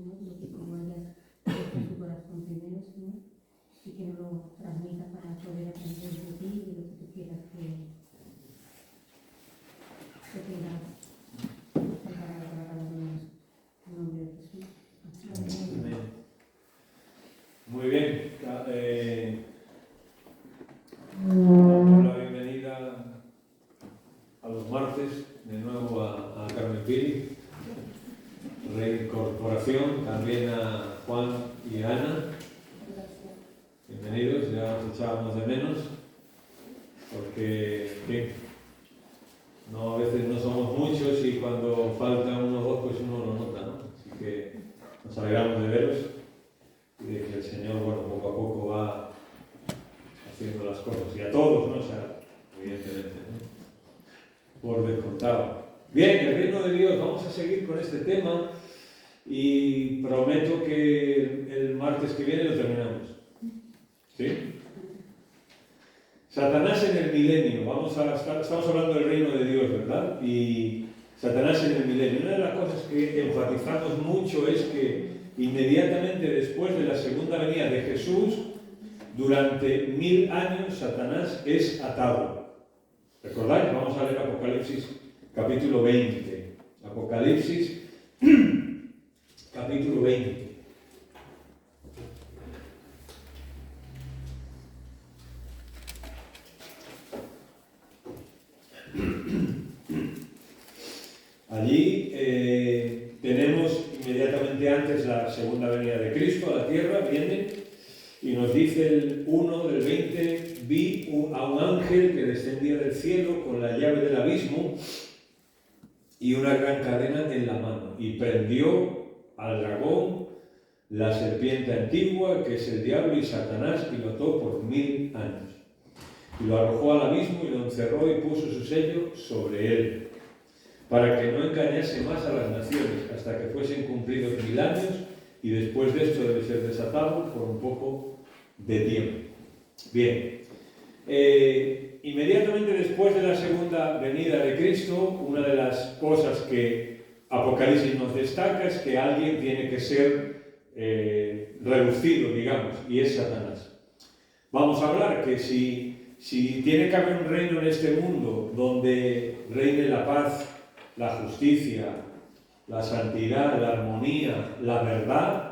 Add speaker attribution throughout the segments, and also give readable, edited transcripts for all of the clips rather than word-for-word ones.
Speaker 1: ¿no? Lo que como ella puso en su corazón primero, Señor, y que nos lo transmita para poder aprender de ti y de lo que tú quieras que tengas preparado para cada uno de nosotros. En nombre de Jesús. Amén.
Speaker 2: Muy bien. Damos la bienvenida a los martes de nuevo a Carmen Pili, reincorporación, también a Juan y Ana. Bienvenidos, ya os echábamos de menos, porque no, a veces no somos muchos y cuando faltan uno o dos, pues uno lo nota, ¿no? Así que nos alegramos de veros y de que el Señor, bueno, poco a poco va haciendo las cosas, y a todos, ¿no? O sea, evidentemente, ¿no? Por descontado. Bien, el reino de Dios, vamos a seguir con este tema y prometo que el martes que viene lo terminamos. ¿Sí? Satanás en el milenio, estamos hablando del reino de Dios, ¿verdad? Y Satanás en el milenio. Una de las cosas que enfatizamos mucho es que inmediatamente después de la segunda venida de Jesús, durante 1000 años Satanás es atado. ¿Recordáis? Vamos a leer Apocalipsis capítulo 20. Apocalipsis capítulo 20. Allí tenemos inmediatamente antes la segunda venida de Cristo a la tierra, viene y nos dice el 1 del 20, vi a un ángel que descendía del cielo con la llave del abismo y una gran cadena en la mano, y prendió al dragón, la serpiente antigua, que es el diablo y Satanás, y lo ató por 1000 años. Y lo arrojó al abismo y lo encerró y puso su sello sobre él, para que no engañase más a las naciones, hasta que fuesen cumplidos 1000 años, y después de esto debe ser desatado por un poco de tiempo. Bien, inmediatamente después de la segunda venida de Cristo, una de las cosas que Apocalipsis nos destaca es que alguien tiene que ser reducido, digamos, y es Satanás. Vamos a hablar que si tiene que haber un reino en este mundo donde reine la paz, la justicia, la santidad, la armonía, la verdad,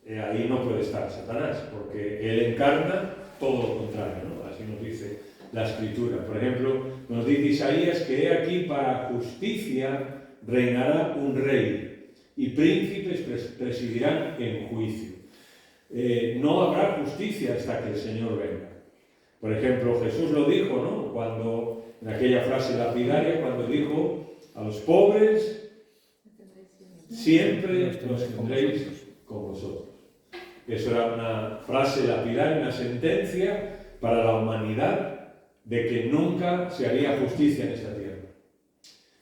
Speaker 2: ahí no puede estar Satanás, porque él encarna todo lo contrario, ¿no? Así nos dice la Escritura. Por ejemplo, nos dice Isaías que he aquí para justicia reinará un rey, y príncipes presidirán en juicio. No habrá justicia hasta que el Señor venga. Por ejemplo, Jesús lo dijo, ¿no? Cuando, en aquella frase lapidaria, cuando dijo a los pobres, siempre los tendréis con vosotros. Eso era una frase lapidaria, una sentencia para la humanidad de que nunca se haría justicia en esta tierra.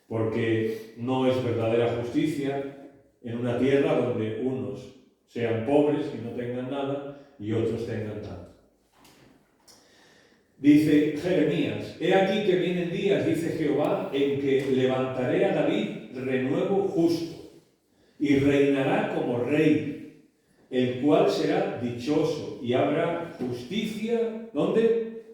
Speaker 2: Porque no es verdadera justicia en una tierra donde unos sean pobres y no tengan nada y otros tengan tanto. Dice Jeremías, he aquí que vienen días, dice Jehová, en que levantaré a David renuevo justo y reinará como rey, el cual será dichoso y habrá justicia, ¿dónde?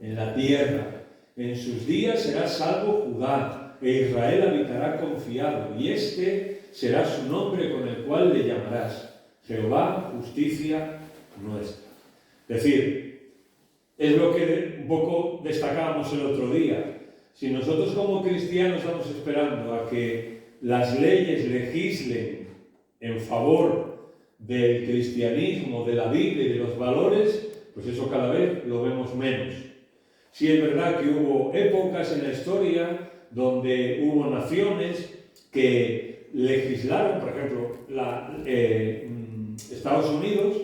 Speaker 2: En la tierra. En sus días será salvo Judá, e Israel habitará confiado, y este será su nombre con el cual le llamarás Jehová, justicia nuestra. Es decir, es lo que un poco destacábamos el otro día. Si nosotros como cristianos estamos esperando a que las leyes legislen en favor del cristianismo, de la Biblia y de los valores, pues eso cada vez lo vemos menos. Sí es verdad que hubo épocas en la historia donde hubo naciones que legislaron, por ejemplo, Estados Unidos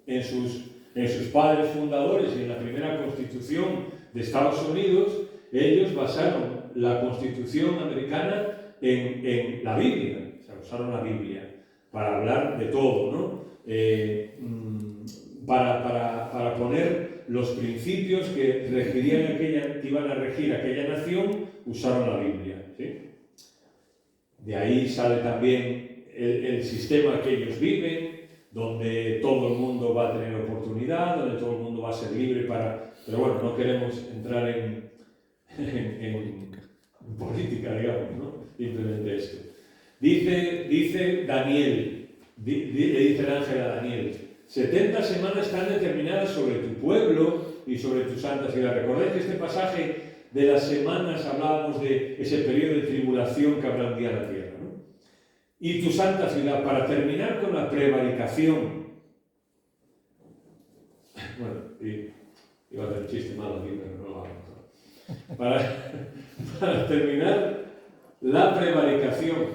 Speaker 2: en sus padres fundadores y en la primera constitución de Estados Unidos, ellos basaron la constitución americana en la Biblia, o sea, usaron la Biblia para hablar de todo, ¿no? Para poner los principios que regirían que iban a regir aquella nación, usaron la Biblia, ¿sí? De ahí sale también el sistema que ellos viven, donde todo el mundo va a tener oportunidad, donde todo el mundo va a ser libre para... Pero bueno, no queremos entrar en política, digamos, ¿no? Simplemente esto. Dice Daniel, le dice el ángel a Daniel, 70 semanas están determinadas sobre tu pueblo y sobre tu santa ciudad. Recordáis que este pasaje de las semanas hablábamos de ese periodo de tribulación que habrá un día en la tierra, ¿no? Y tu santa ciudad, para terminar con la prevaricación. Bueno, iba a hacer un chiste malo aquí, pero no lo hago. Para terminar la prevaricación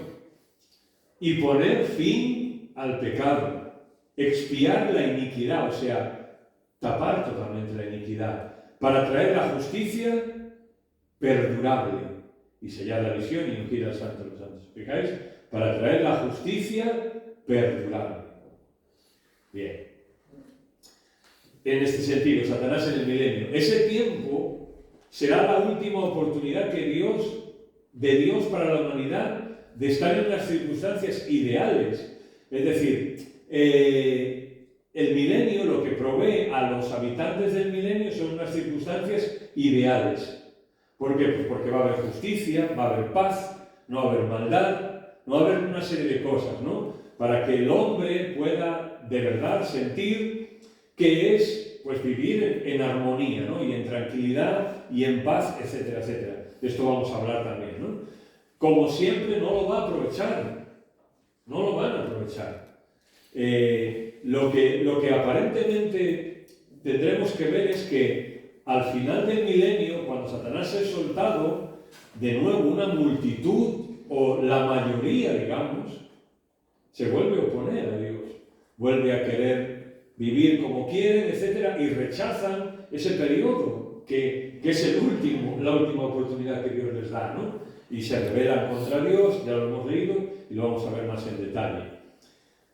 Speaker 2: y poner fin al pecado, expiar la iniquidad, o sea, tapar totalmente la iniquidad, para traer la justicia perdurable y sellar la visión y ungir al santo de los santos. ¿Fijáis? Para traer la justicia perdurable. Bien. En este sentido, Satanás en el milenio. Ese tiempo será la última oportunidad de Dios para la humanidad de estar en unas circunstancias ideales. Es decir, el milenio, lo que provee a los habitantes del milenio son unas circunstancias ideales. ¿Por qué? Pues porque va a haber justicia, va a haber paz, no va a haber maldad, no va a haber una serie de cosas, ¿no? Para que el hombre pueda de verdad sentir que es pues vivir en armonía, ¿no? Y en tranquilidad y en paz, etcétera, etcétera. De esto vamos a hablar también, ¿no? Como siempre, no lo va a aprovechar. No lo van a aprovechar. Lo que aparentemente tendremos que ver es que al final del milenio, cuando Satanás es soltado, de nuevo una multitud, o la mayoría, digamos, se vuelve a oponer a Dios. Vuelve a querer vivir como quieren, etc., y rechazan ese periodo que es la última oportunidad que Dios les da, ¿no? Y se rebelan contra Dios, ya lo hemos leído y lo vamos a ver más en detalle.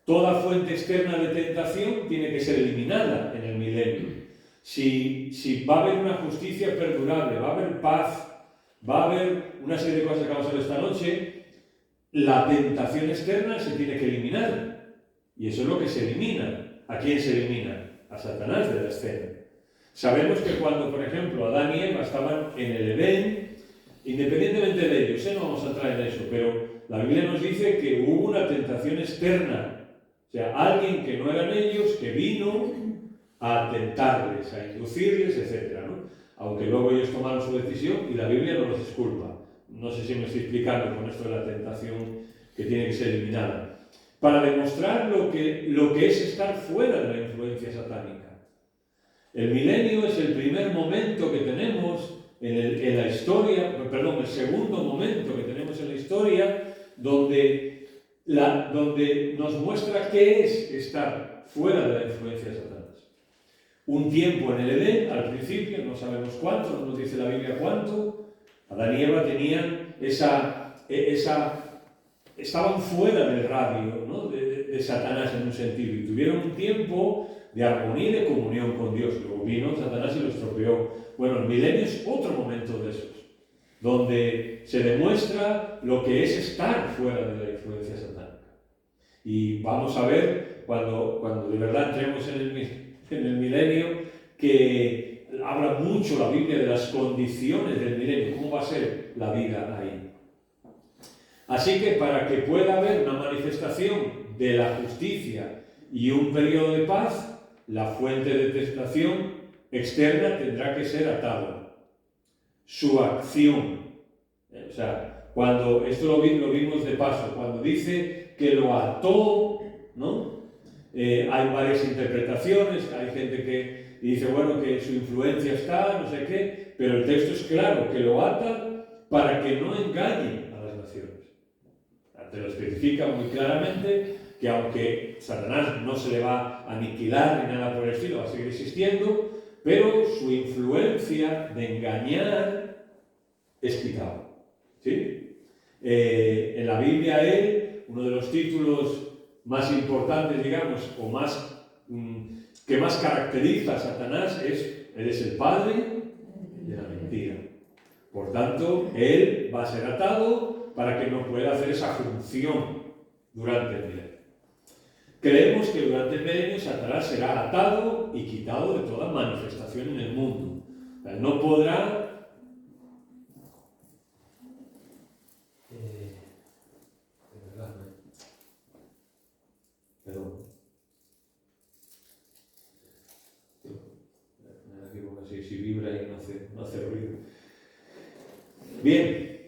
Speaker 2: Toda fuente externa de tentación tiene que ser eliminada en el milenio. Si va a haber una justicia perdurable, va a haber paz, va a haber una serie de cosas que vamos a ver esta noche, la tentación externa se tiene que eliminar. Y eso es lo que se elimina. ¿A quién se elimina? A Satanás de la escena. Sabemos que cuando, por ejemplo, Adán y Eva estaban en el Edén, independientemente de ellos, no vamos a entrar en eso, pero la Biblia nos dice que hubo una tentación externa. O sea, alguien que no eran ellos, que vino a tentarles, a inducirles, etc., ¿no? Aunque luego ellos tomaron su decisión y la Biblia no los disculpa. No sé si me estoy explicando con esto de la tentación que tiene que ser eliminada. Para demostrar lo que es estar fuera de la influencia satánica. El milenio es el primer momento que tenemos en la historia, perdón, el segundo momento que tenemos en la historia donde nos muestra qué es estar fuera de la influencia de Satanás. Un tiempo en el Edén, al principio, no sabemos cuánto, no nos dice la Biblia cuánto, Adán y Eva tenían estaban fuera del radio, ¿no? de Satanás en un sentido, y tuvieron un tiempo de armonía y de comunión con Dios. Luego vino Satanás y lo estropeó. Bueno, el milenio es otro momento de esos, donde se demuestra lo que es estar fuera de la influencia satánica. Y vamos a ver, cuando de verdad entremos en el milenio, que habla mucho la Biblia de las condiciones del milenio, cómo va a ser la vida ahí. Así que para que pueda haber una manifestación de la justicia y un periodo de paz, la fuente de tentación externa tendrá que ser atado. Su acción. O sea, cuando esto lo vimos de paso, cuando dice que lo ató, ¿no? Hay varias interpretaciones, hay gente que dice, bueno, que su influencia está, no sé qué, pero el texto es claro, que lo ata para que no engañe a las naciones. Te lo especifica muy claramente que aunque Satanás no se le va a aniquilar ni nada por el estilo, va a seguir existiendo, pero su influencia de engañar es quitado. ¿Sí? En la Biblia uno de los títulos más importantes, digamos, o más que más caracteriza a Satanás es: él es el padre de la mentira. Por tanto, él va a ser atado para que no pueda hacer esa función durante el milenio. Creemos que durante el milenio Satanás será atado y quitado de toda manifestación en el mundo. O sea, no podrá... Perdón. Si vibra y no hace ruido. Bien,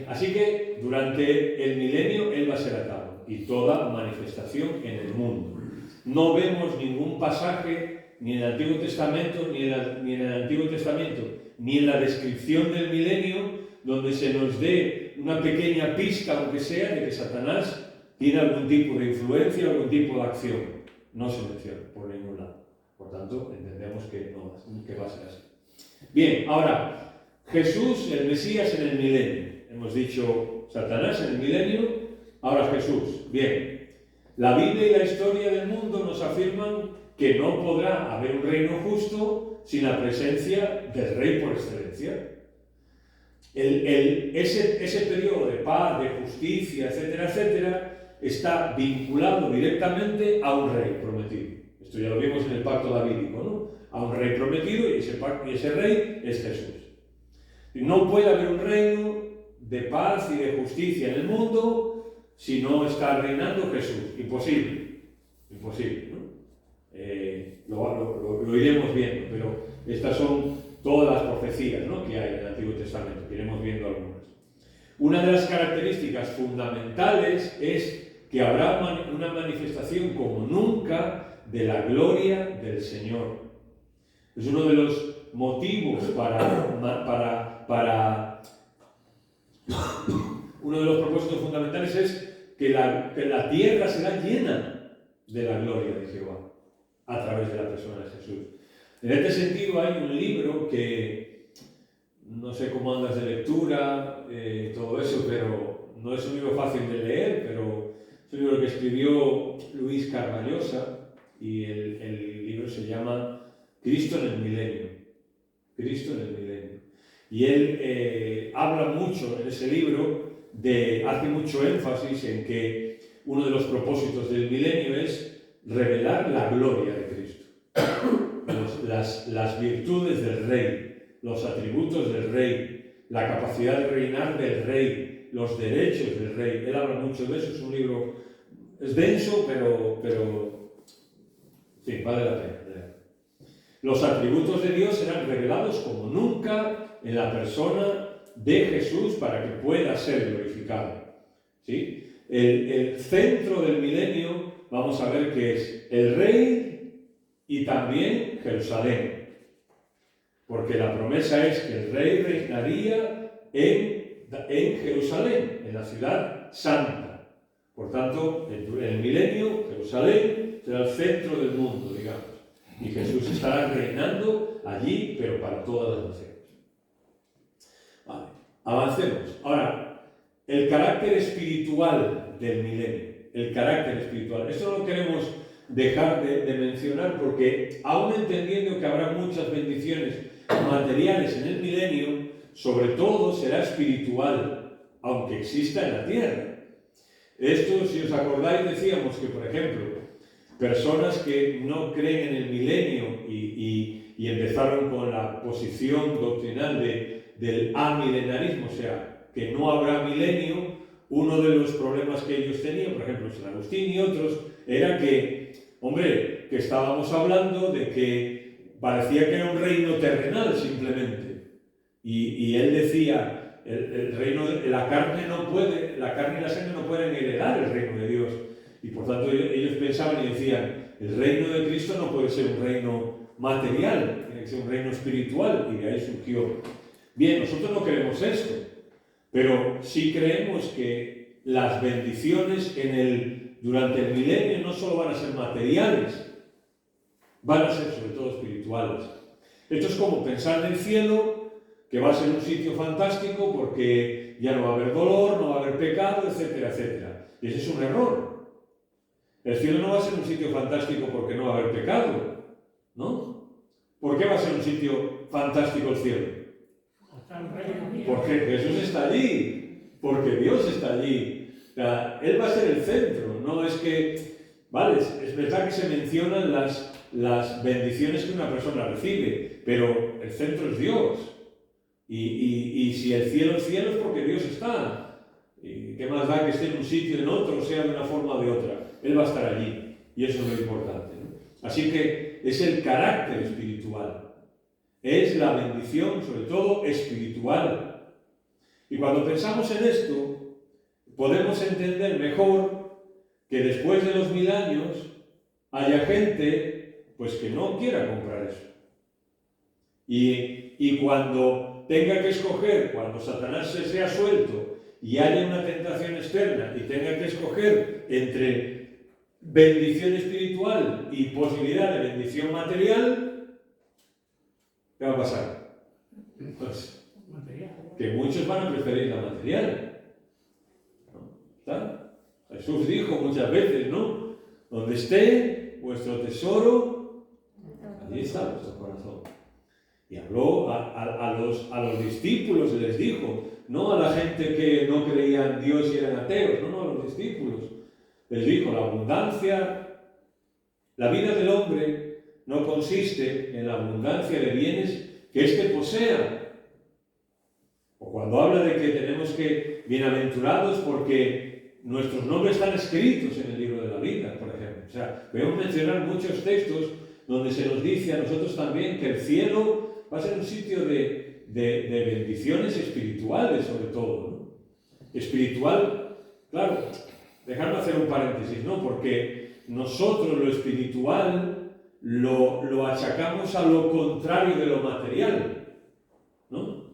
Speaker 2: así que durante el milenio Él va a ser atado y toda manifestación en el mundo. No vemos ningún pasaje ni en el Antiguo Testamento, ni en el Antiguo Testamento, ni en la descripción del milenio, donde se nos dé una pequeña pista, aunque sea, de que Satanás tiene algún tipo de influencia, algún tipo de acción. No se menciona por ningún lado. Por tanto, entendemos que va a ser así. Bien, ahora, Jesús, el Mesías en el milenio. Hemos dicho Satanás en el milenio, ahora Jesús. Bien, la Biblia y la historia del mundo nos afirman que no podrá haber un reino justo sin la presencia del Rey por excelencia. Ese periodo de paz, de justicia, etcétera, etcétera, está vinculado directamente a un Rey prometido. Esto ya lo vimos en el pacto davídico, ¿no? A un Rey prometido y ese Rey es Jesús. No puede haber un reino de paz y de justicia en el mundo si no está reinando Jesús. Imposible. Imposible, ¿no? Lo iremos viendo, pero estas son todas las profecías, ¿no?, que hay en el Antiguo Testamento, que iremos viendo algunas. Una de las características fundamentales es que habrá una manifestación como nunca de la gloria del Señor. Es uno de los motivos uno de los propósitos fundamentales es que la tierra será llena de la gloria de Jehová a través de la persona de Jesús. En este sentido hay un libro que no sé cómo andas de lectura, todo eso, pero no es un libro fácil de leer, pero es un libro que escribió Luis Carballosa y el libro se llama Cristo en el Milenio. Cristo en el Milenio. Y él habla mucho en ese libro, hace mucho énfasis en que uno de los propósitos del milenio es revelar la gloria de Cristo. Las virtudes del Rey, los atributos del Rey, la capacidad de reinar del Rey, los derechos del Rey. Él habla mucho de eso, es un libro, es denso, pero sí, vale la pena leer. Los atributos de Dios serán revelados como nunca en la persona de Jesús para que pueda ser glorificado. ¿Sí? El centro del milenio, vamos a ver que es el Rey y también Jerusalén. Porque la promesa es que el Rey reinaría en Jerusalén, en la ciudad santa. Por tanto, en el milenio, Jerusalén será el centro del mundo, digamos. Y Jesús estará reinando allí, pero para todas las naciones. Vale, avancemos. Ahora, el carácter espiritual del milenio. El carácter espiritual. Esto no lo queremos dejar de mencionar porque, aún entendiendo que habrá muchas bendiciones materiales en el milenio, sobre todo será espiritual, aunque exista en la tierra. Esto, si os acordáis, decíamos que, por ejemplo, personas que no creen en el milenio y empezaron con la posición doctrinal del amilenarismo, o sea, que no habrá milenio, uno de los problemas que ellos tenían, por ejemplo, San Agustín y otros, era que, hombre, que estábamos hablando de que parecía que era un reino terrenal simplemente. Y él decía, el reino, la carne y la sangre no pueden heredar el reino de Dios. Y por tanto ellos pensaban y decían, el reino de Cristo no puede ser un reino material, tiene que ser un reino espiritual, y de ahí surgió. Bien, nosotros no queremos esto, pero sí creemos que las bendiciones durante el milenio no solo van a ser materiales, van a ser sobre todo espirituales. Esto es como pensar en el cielo, que va a ser un sitio fantástico porque ya no va a haber dolor, no va a haber pecado, etcétera, etcétera. Y ese es un error. El cielo no va a ser un sitio fantástico porque no va a haber pecado, ¿no? ¿Por qué va a ser un sitio fantástico el cielo? Porque Jesús está allí, porque Dios está allí, sea, Él va a ser el centro, no es que, vale, es verdad que se mencionan las bendiciones que una persona recibe, pero el centro es Dios. Y si el cielo es cielo es porque Dios está. ¿Y qué más da que esté en un sitio o en otro, sea de una forma o de otra? Él va a estar allí, y eso es lo importante, ¿no? Así que es el carácter espiritual, es la bendición, sobre todo espiritual. Y cuando pensamos en esto, podemos entender mejor que después de los 1000 años haya gente pues que no quiera comprar eso. Y cuando tenga que escoger, cuando Satanás se sea suelto y haya una tentación externa y tenga que escoger entre bendición espiritual y posibilidad de bendición material, ¿qué va a pasar? Pues que muchos van a preferir la material. ¿Está? Jesús dijo muchas veces, ¿no? Donde esté vuestro tesoro, allí está vuestro corazón. Y habló a los discípulos y les dijo, no a la gente que no creía en Dios y eran ateos, no, a los discípulos. Les dijo, la abundancia, la vida del hombre no consiste en la abundancia de bienes que éste posea. O cuando habla de que tenemos que, bienaventurados porque nuestros nombres están escritos en el libro de la vida, por ejemplo. O sea, podemos mencionar muchos textos donde se nos dice a nosotros también que el cielo va a ser un sitio de bendiciones espirituales, sobre todo, ¿no? Espiritual, claro, dejadme hacer un paréntesis, ¿no? Porque nosotros lo espiritual lo achacamos a lo contrario de lo material, ¿no?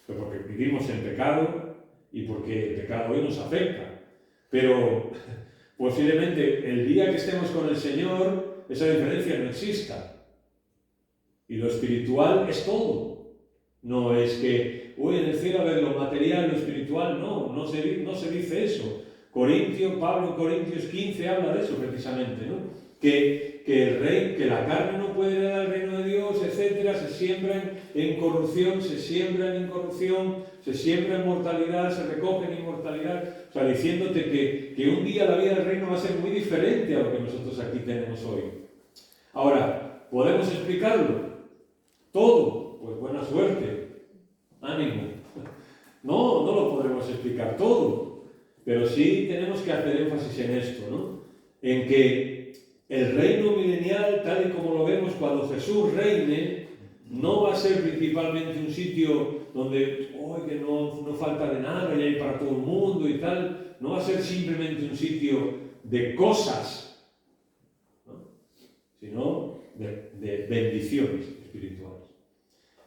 Speaker 2: Pero porque vivimos en pecado y porque el pecado hoy nos afecta. Pero posiblemente el día que estemos con el Señor, esa diferencia no exista. Y lo espiritual es todo. No es que, en el cielo a ver lo material, lo espiritual, no se dice eso. Pablo en Corintios 15 habla de eso precisamente, ¿no? Que la carne no puede heredar el reino de Dios, etcétera, se siembran en corrupción, se siembra en incorrupción, se siembra en mortalidad, se recoge en inmortalidad. O sea, diciéndote que un día la vida del reino va a ser muy diferente a lo que nosotros aquí tenemos hoy. Ahora, ¿podemos explicarlo? Todo, pues buena suerte, ánimo. No lo podremos explicar todo, pero sí tenemos que hacer énfasis en esto, ¿no? En que el reino milenial, tal y como lo vemos cuando Jesús reine, no va a ser principalmente un sitio donde que no falta de nada y hay para todo el mundo y tal. No va a ser simplemente un sitio de cosas, ¿no? Sino de bendiciones espirituales.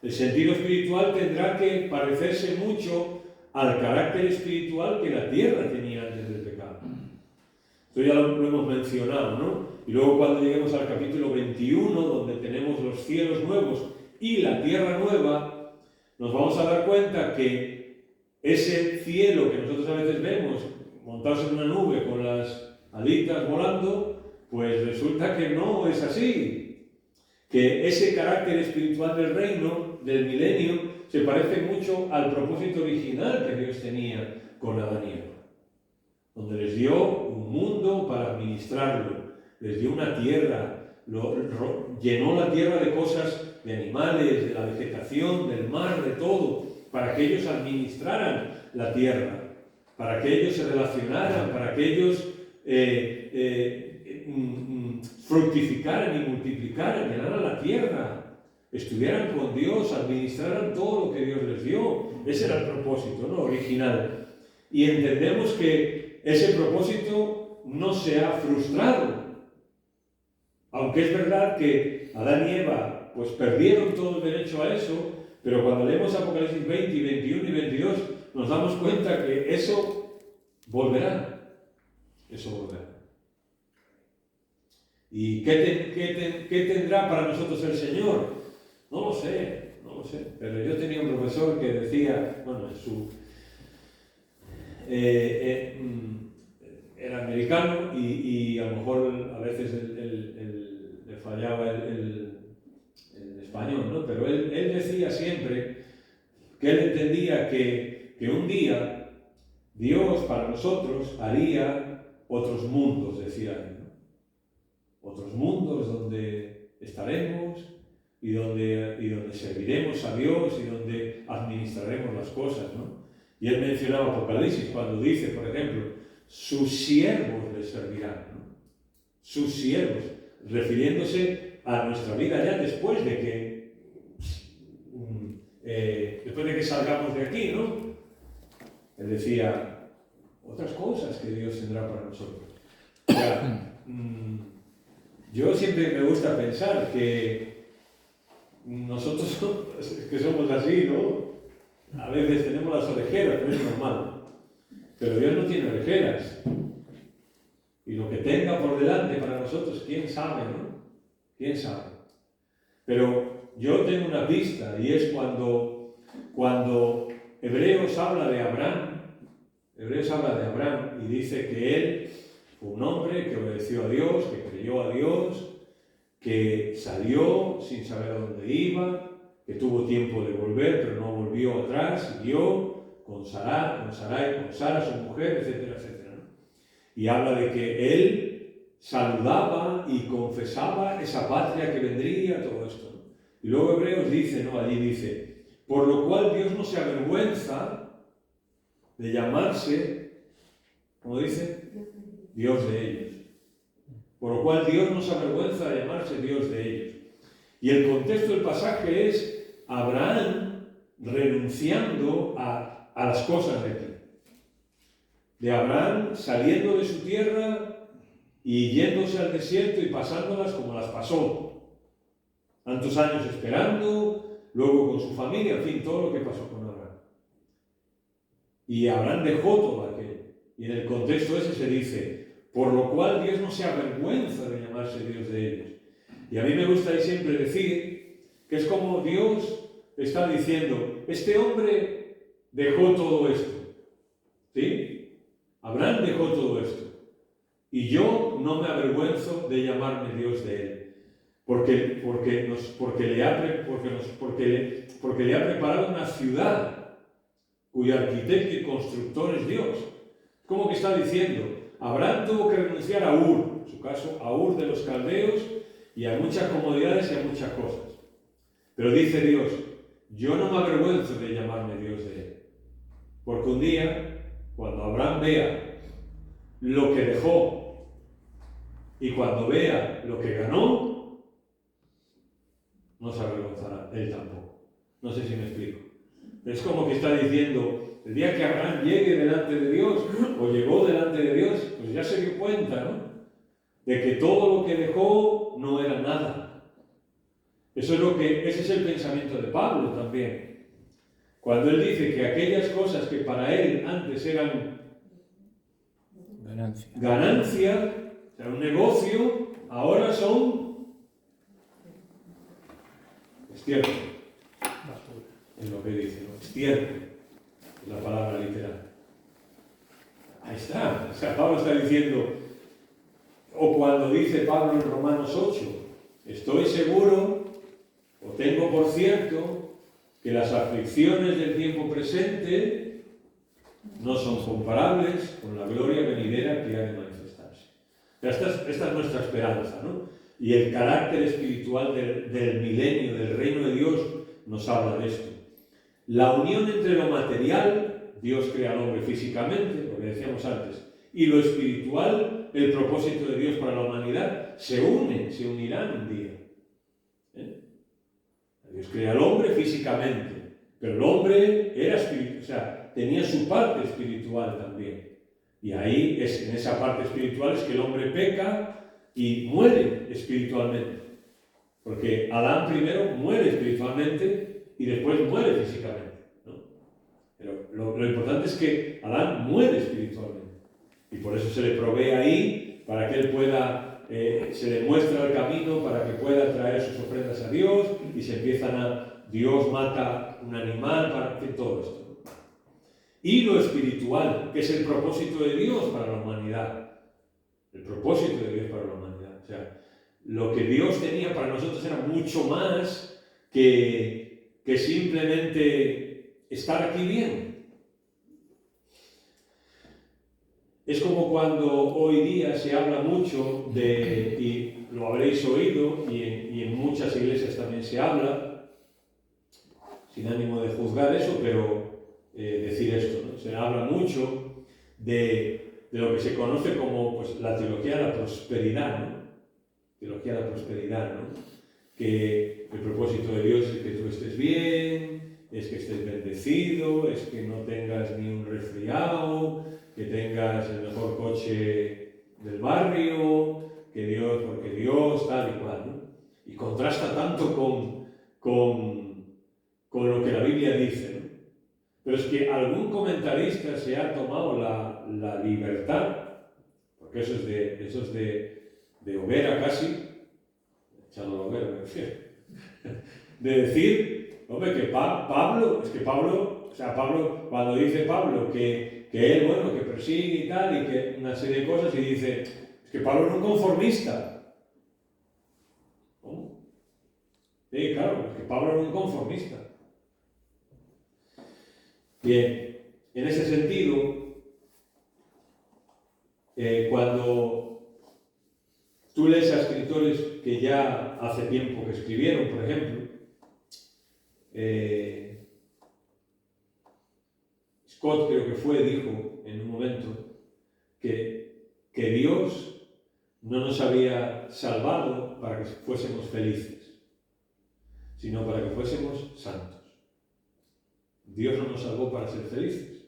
Speaker 2: El sentido espiritual tendrá que parecerse mucho al carácter espiritual que la tierra tenía antes del pecado. Esto ya lo hemos mencionado, ¿no? Y luego cuando lleguemos al capítulo 21, donde tenemos los cielos nuevos y la tierra nueva, nos vamos a dar cuenta que ese cielo que nosotros a veces vemos montados en una nube con las alitas volando, pues resulta que no es así. Que ese carácter espiritual del reino, del milenio, se parece mucho al propósito original que Dios tenía con Adán y Eva, donde les dio un mundo para administrarlo, les dio una tierra, llenó la tierra de cosas, de animales, de la vegetación, del mar, de todo, para que ellos administraran la tierra, para que ellos se relacionaran, para que ellos fructificaran y multiplicaran, llenaran la tierra, estuvieran con Dios, administraran todo lo que Dios les dio. Ese era el propósito, ¿no? Original. Y entendemos que ese propósito no se ha frustrado. Aunque es verdad que Adán y Eva pues perdieron todo el derecho a eso, pero cuando leemos Apocalipsis 20, 21 y 22 nos damos cuenta que eso volverá. Eso volverá. ¿Y qué tendrá para nosotros el Señor? No lo sé, pero yo tenía un profesor que decía, era americano y a lo mejor a veces le fallaba el español, ¿no? Pero él decía siempre que él entendía que un día Dios para nosotros haría otros mundos, decía él, ¿no? Otros mundos donde estaremos y donde serviremos a Dios y donde administraremos las cosas, ¿no? Y él mencionaba Apocalipsis cuando dice, por ejemplo, sus siervos le servirán, ¿no? Sus siervos, refiriéndose a nuestra vida ya después de que salgamos de aquí, ¿no? Él decía otras cosas que Dios tendrá para nosotros. O sea, yo siempre me gusta pensar que nosotros que somos así, ¿no? A veces tenemos las orejeras, pero es normal. Pero Dios no tiene orejeras. Y lo que tenga por delante para nosotros, quién sabe, ¿no? ¿Quién sabe? Pero yo tengo una pista y es cuando Hebreos habla de Abraham y dice que él fue un hombre que obedeció a Dios, que creyó a Dios, que salió sin saber a dónde iba, que tuvo tiempo de volver pero no volvió atrás, siguió con Sara, su mujer, etcétera, etcétera, ¿no? Y habla de que él saludaba y confesaba esa patria que vendría, todo esto, ¿no? Y luego Hebreos dice, ¿no? Allí dice, por lo cual Dios no se avergüenza de llamarse, ¿cómo dice? Dios de ellos. Por lo cual Dios no se avergüenza de llamarse Dios de ellos. Y el contexto del pasaje es Abraham renunciando a las cosas de aquí. De Abraham saliendo de su tierra y yéndose al desierto y pasándolas como las pasó. Tantos años esperando, luego con su familia, en fin, todo lo que pasó con Abraham. Y Abraham dejó todo aquello. Y en el contexto ese se dice, por lo cual Dios no se avergüenza de llamarse Dios de ellos. Y a mí me gusta siempre decir que es como Dios está diciendo, este hombre dejó todo esto. ¿Sí? Abraham dejó todo esto. Y yo no me avergüenzo de llamarme Dios de él. Porque le ha preparado una ciudad cuyo arquitecto y constructor es Dios. ¿Cómo que está diciendo? Abraham tuvo que renunciar a Ur, en su caso, a Ur de los caldeos y a muchas comodidades y a muchas cosas. Pero dice Dios, yo no me avergüenzo de llamarme Dios de él. Porque un día, cuando Abraham vea lo que dejó y cuando vea lo que ganó, no se avergonzará, él tampoco. No sé si me explico. Es como que está diciendo, el día que Abraham llegue delante de Dios, o llegó delante de Dios, pues ya se dio cuenta, ¿no? De que todo lo que dejó no era nada. Ese es el pensamiento de Pablo también. Cuando él dice que aquellas cosas que para él antes eran ganancia, o sea, un negocio, ahora son estiércol. Es lo que dice, ¿no? Estiércol. Es la palabra literal. Ahí está. O sea, Pablo está diciendo, o cuando dice Pablo en Romanos 8, estoy seguro, o tengo por cierto, que las aflicciones del tiempo presente no son comparables con la gloria venidera que ha de manifestarse. Esta es nuestra esperanza, ¿no? Y el carácter espiritual del milenio, del reino de Dios, nos habla de esto. La unión entre lo material, Dios crea al hombre físicamente, lo que decíamos antes, y lo espiritual, el propósito de Dios para la humanidad, se unirán un día. Dios crea al hombre físicamente, pero el hombre era espiritual, o sea, tenía su parte espiritual también. Y ahí, en esa parte espiritual, es que el hombre peca y muere espiritualmente. Porque Adán primero muere espiritualmente y después muere físicamente, ¿no? Pero lo importante es que Adán muere espiritualmente. Y por eso se le provee ahí, para que él pueda, se le muestra el camino para que pueda traer sus ofrendas a Dios y se Dios mata un animal para que todo esto, ¿no? Y lo espiritual, que es el propósito de Dios para la humanidad. El propósito de Dios para la humanidad. O sea, lo que Dios tenía para nosotros era mucho más que simplemente estar aquí bien. Es como cuando hoy día se habla mucho de, y lo habréis oído, y en muchas iglesias también se habla, sin ánimo de juzgar eso, pero decir esto, ¿no? Se habla mucho de lo que se conoce como pues, la teología de la prosperidad, ¿no? Teología de la prosperidad, ¿no? Que el propósito de Dios es que tú estés bien, es que estés bendecido, es que no tengas ni un resfriado, que tengas el mejor coche del barrio, que Dios, porque Dios, tal y cual, ¿no? Y contrasta tanto con lo que la Biblia dice, ¿no? Pero es que algún comentarista se ha tomado la libertad, porque eso es de hoguera casi, echando la hoguera me refiero, de decir, hombre, que Pablo, o sea, Pablo, cuando dice Pablo que él, bueno, que persigue y tal, y que una serie de cosas, y dice, es que Pablo era un conformista. ¿Cómo? Sí, claro, es que Pablo era un conformista. Bien, en ese sentido, cuando tú lees a escritores que ya hace tiempo que escribieron, por ejemplo, Scott creo que dijo en un momento que Dios no nos había salvado para que fuésemos felices, sino para que fuésemos santos. Dios no nos salvó para ser felices,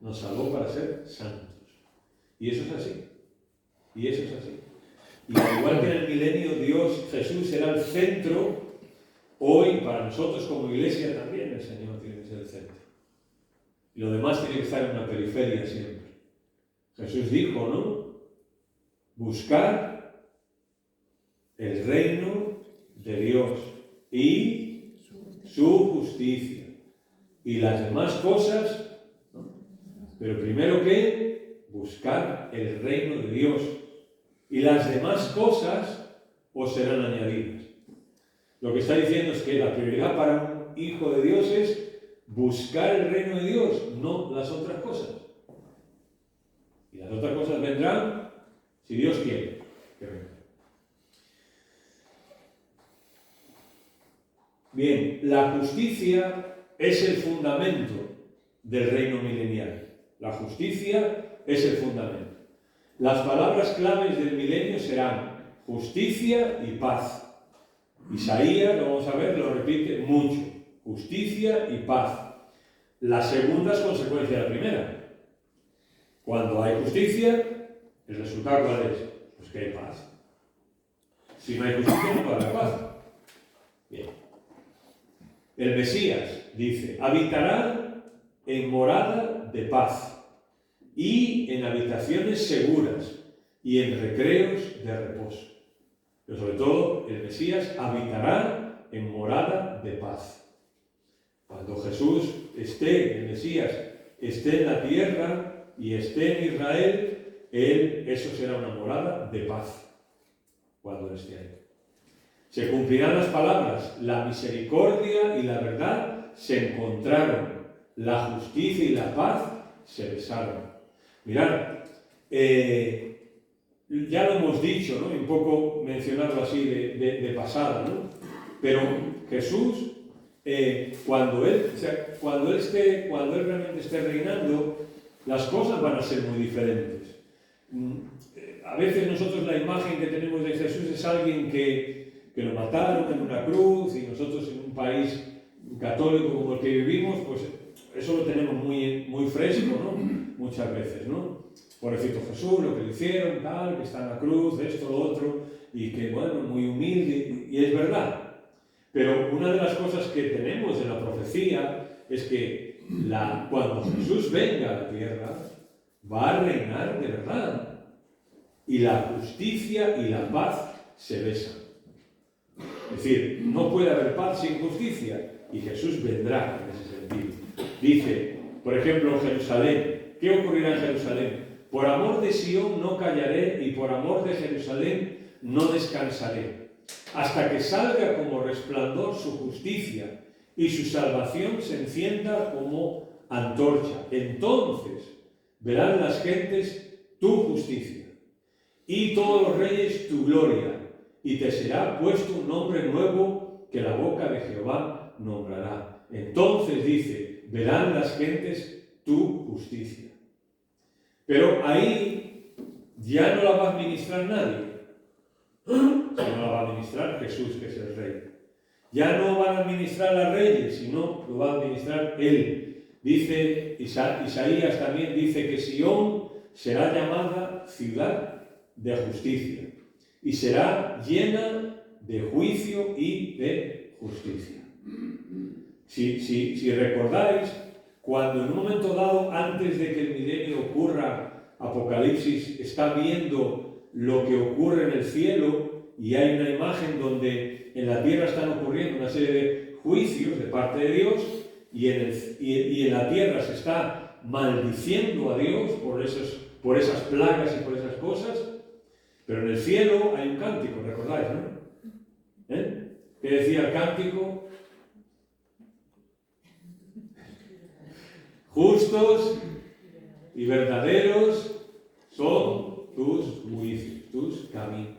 Speaker 2: nos salvó para ser santos. Y eso es así. Y eso es así. Y al igual que en el milenio, Jesús será el centro, hoy para nosotros como iglesia también el Señor tiene que ser el centro. Y lo demás tiene que estar en una periferia siempre. Jesús dijo, ¿no? Buscar el reino de Dios y su justicia. Y las demás cosas, ¿no? Pero primero que buscar el reino de Dios. Y las demás cosas os serán añadidas. Lo que está diciendo es que la prioridad para un hijo de Dios es buscar el reino de Dios, no las otras cosas. Y las otras cosas vendrán si Dios quiere que vengan. Bien, la justicia es el fundamento del reino milenial. La justicia es el fundamento. Las palabras claves del milenio serán justicia y paz. Isaías, lo vamos a ver, lo repite mucho. Justicia y paz. La segunda es consecuencia de la primera. Cuando hay justicia, ¿el resultado cuál es? Pues que hay paz. Si no hay justicia, no puede haber paz. Bien. El Mesías dice, habitará en morada de paz y en habitaciones seguras y en recreos de reposo. Pero sobre todo, el Mesías habitará en morada de paz. Cuando Jesús el Mesías, esté en la tierra y esté en Israel, eso será una morada de paz, cuando Él esté ahí. Se cumplirán las palabras, la misericordia y la verdad se encontraron, la justicia y la paz se besaron. Mirad, ya lo hemos dicho, ¿no? Un poco mencionarlo así de pasada, ¿no? Pero Jesús, cuando él realmente esté reinando, las cosas van a ser muy diferentes. A veces nosotros la imagen que tenemos de Jesús es alguien que lo mataron en una cruz, y nosotros en un país católico como el que vivimos, pues eso lo tenemos muy, muy fresco, ¿no? Muchas veces, ¿no? Pobrecito Jesús, lo que le hicieron, tal, que está en la cruz, esto, lo otro, y que, bueno, muy humilde, y es verdad. Pero una de las cosas que tenemos en la profecía es que cuando Jesús venga a la tierra, va a reinar de verdad. Y la justicia y la paz se besan. Es decir, no puede haber paz sin justicia, y Jesús vendrá en ese sentido. Dice, por ejemplo, Jerusalén. ¿Qué ocurrirá en Jerusalén? Por amor de Sión no callaré, y por amor de Jerusalén no descansaré, hasta que salga como resplandor su justicia, y su salvación se encienda como antorcha. Entonces verán las gentes tu justicia, y todos los reyes tu gloria, y te será puesto un nombre nuevo que la boca de Jehová nombrará. Entonces dice, verán las gentes tu justicia. Pero ahí ya no la va a administrar nadie, sino la va a administrar Jesús, que es el Rey. Ya no van a administrar a reyes, sino lo va a administrar Él. Dice Isaías también, dice que Sión será llamada ciudad de justicia y será llena de juicio y de justicia. Si recordáis, cuando en un momento dado, antes de que el milenio ocurra, Apocalipsis está viendo lo que ocurre en el cielo y hay una imagen donde en la tierra están ocurriendo una serie de juicios de parte de Dios y en la tierra se está maldiciendo a Dios por esas plagas y por esas cosas, pero en el cielo hay un cántico, ¿recordáis, no? ¿Qué decía el cántico? Justos y verdaderos son tus juicios, tus caminos.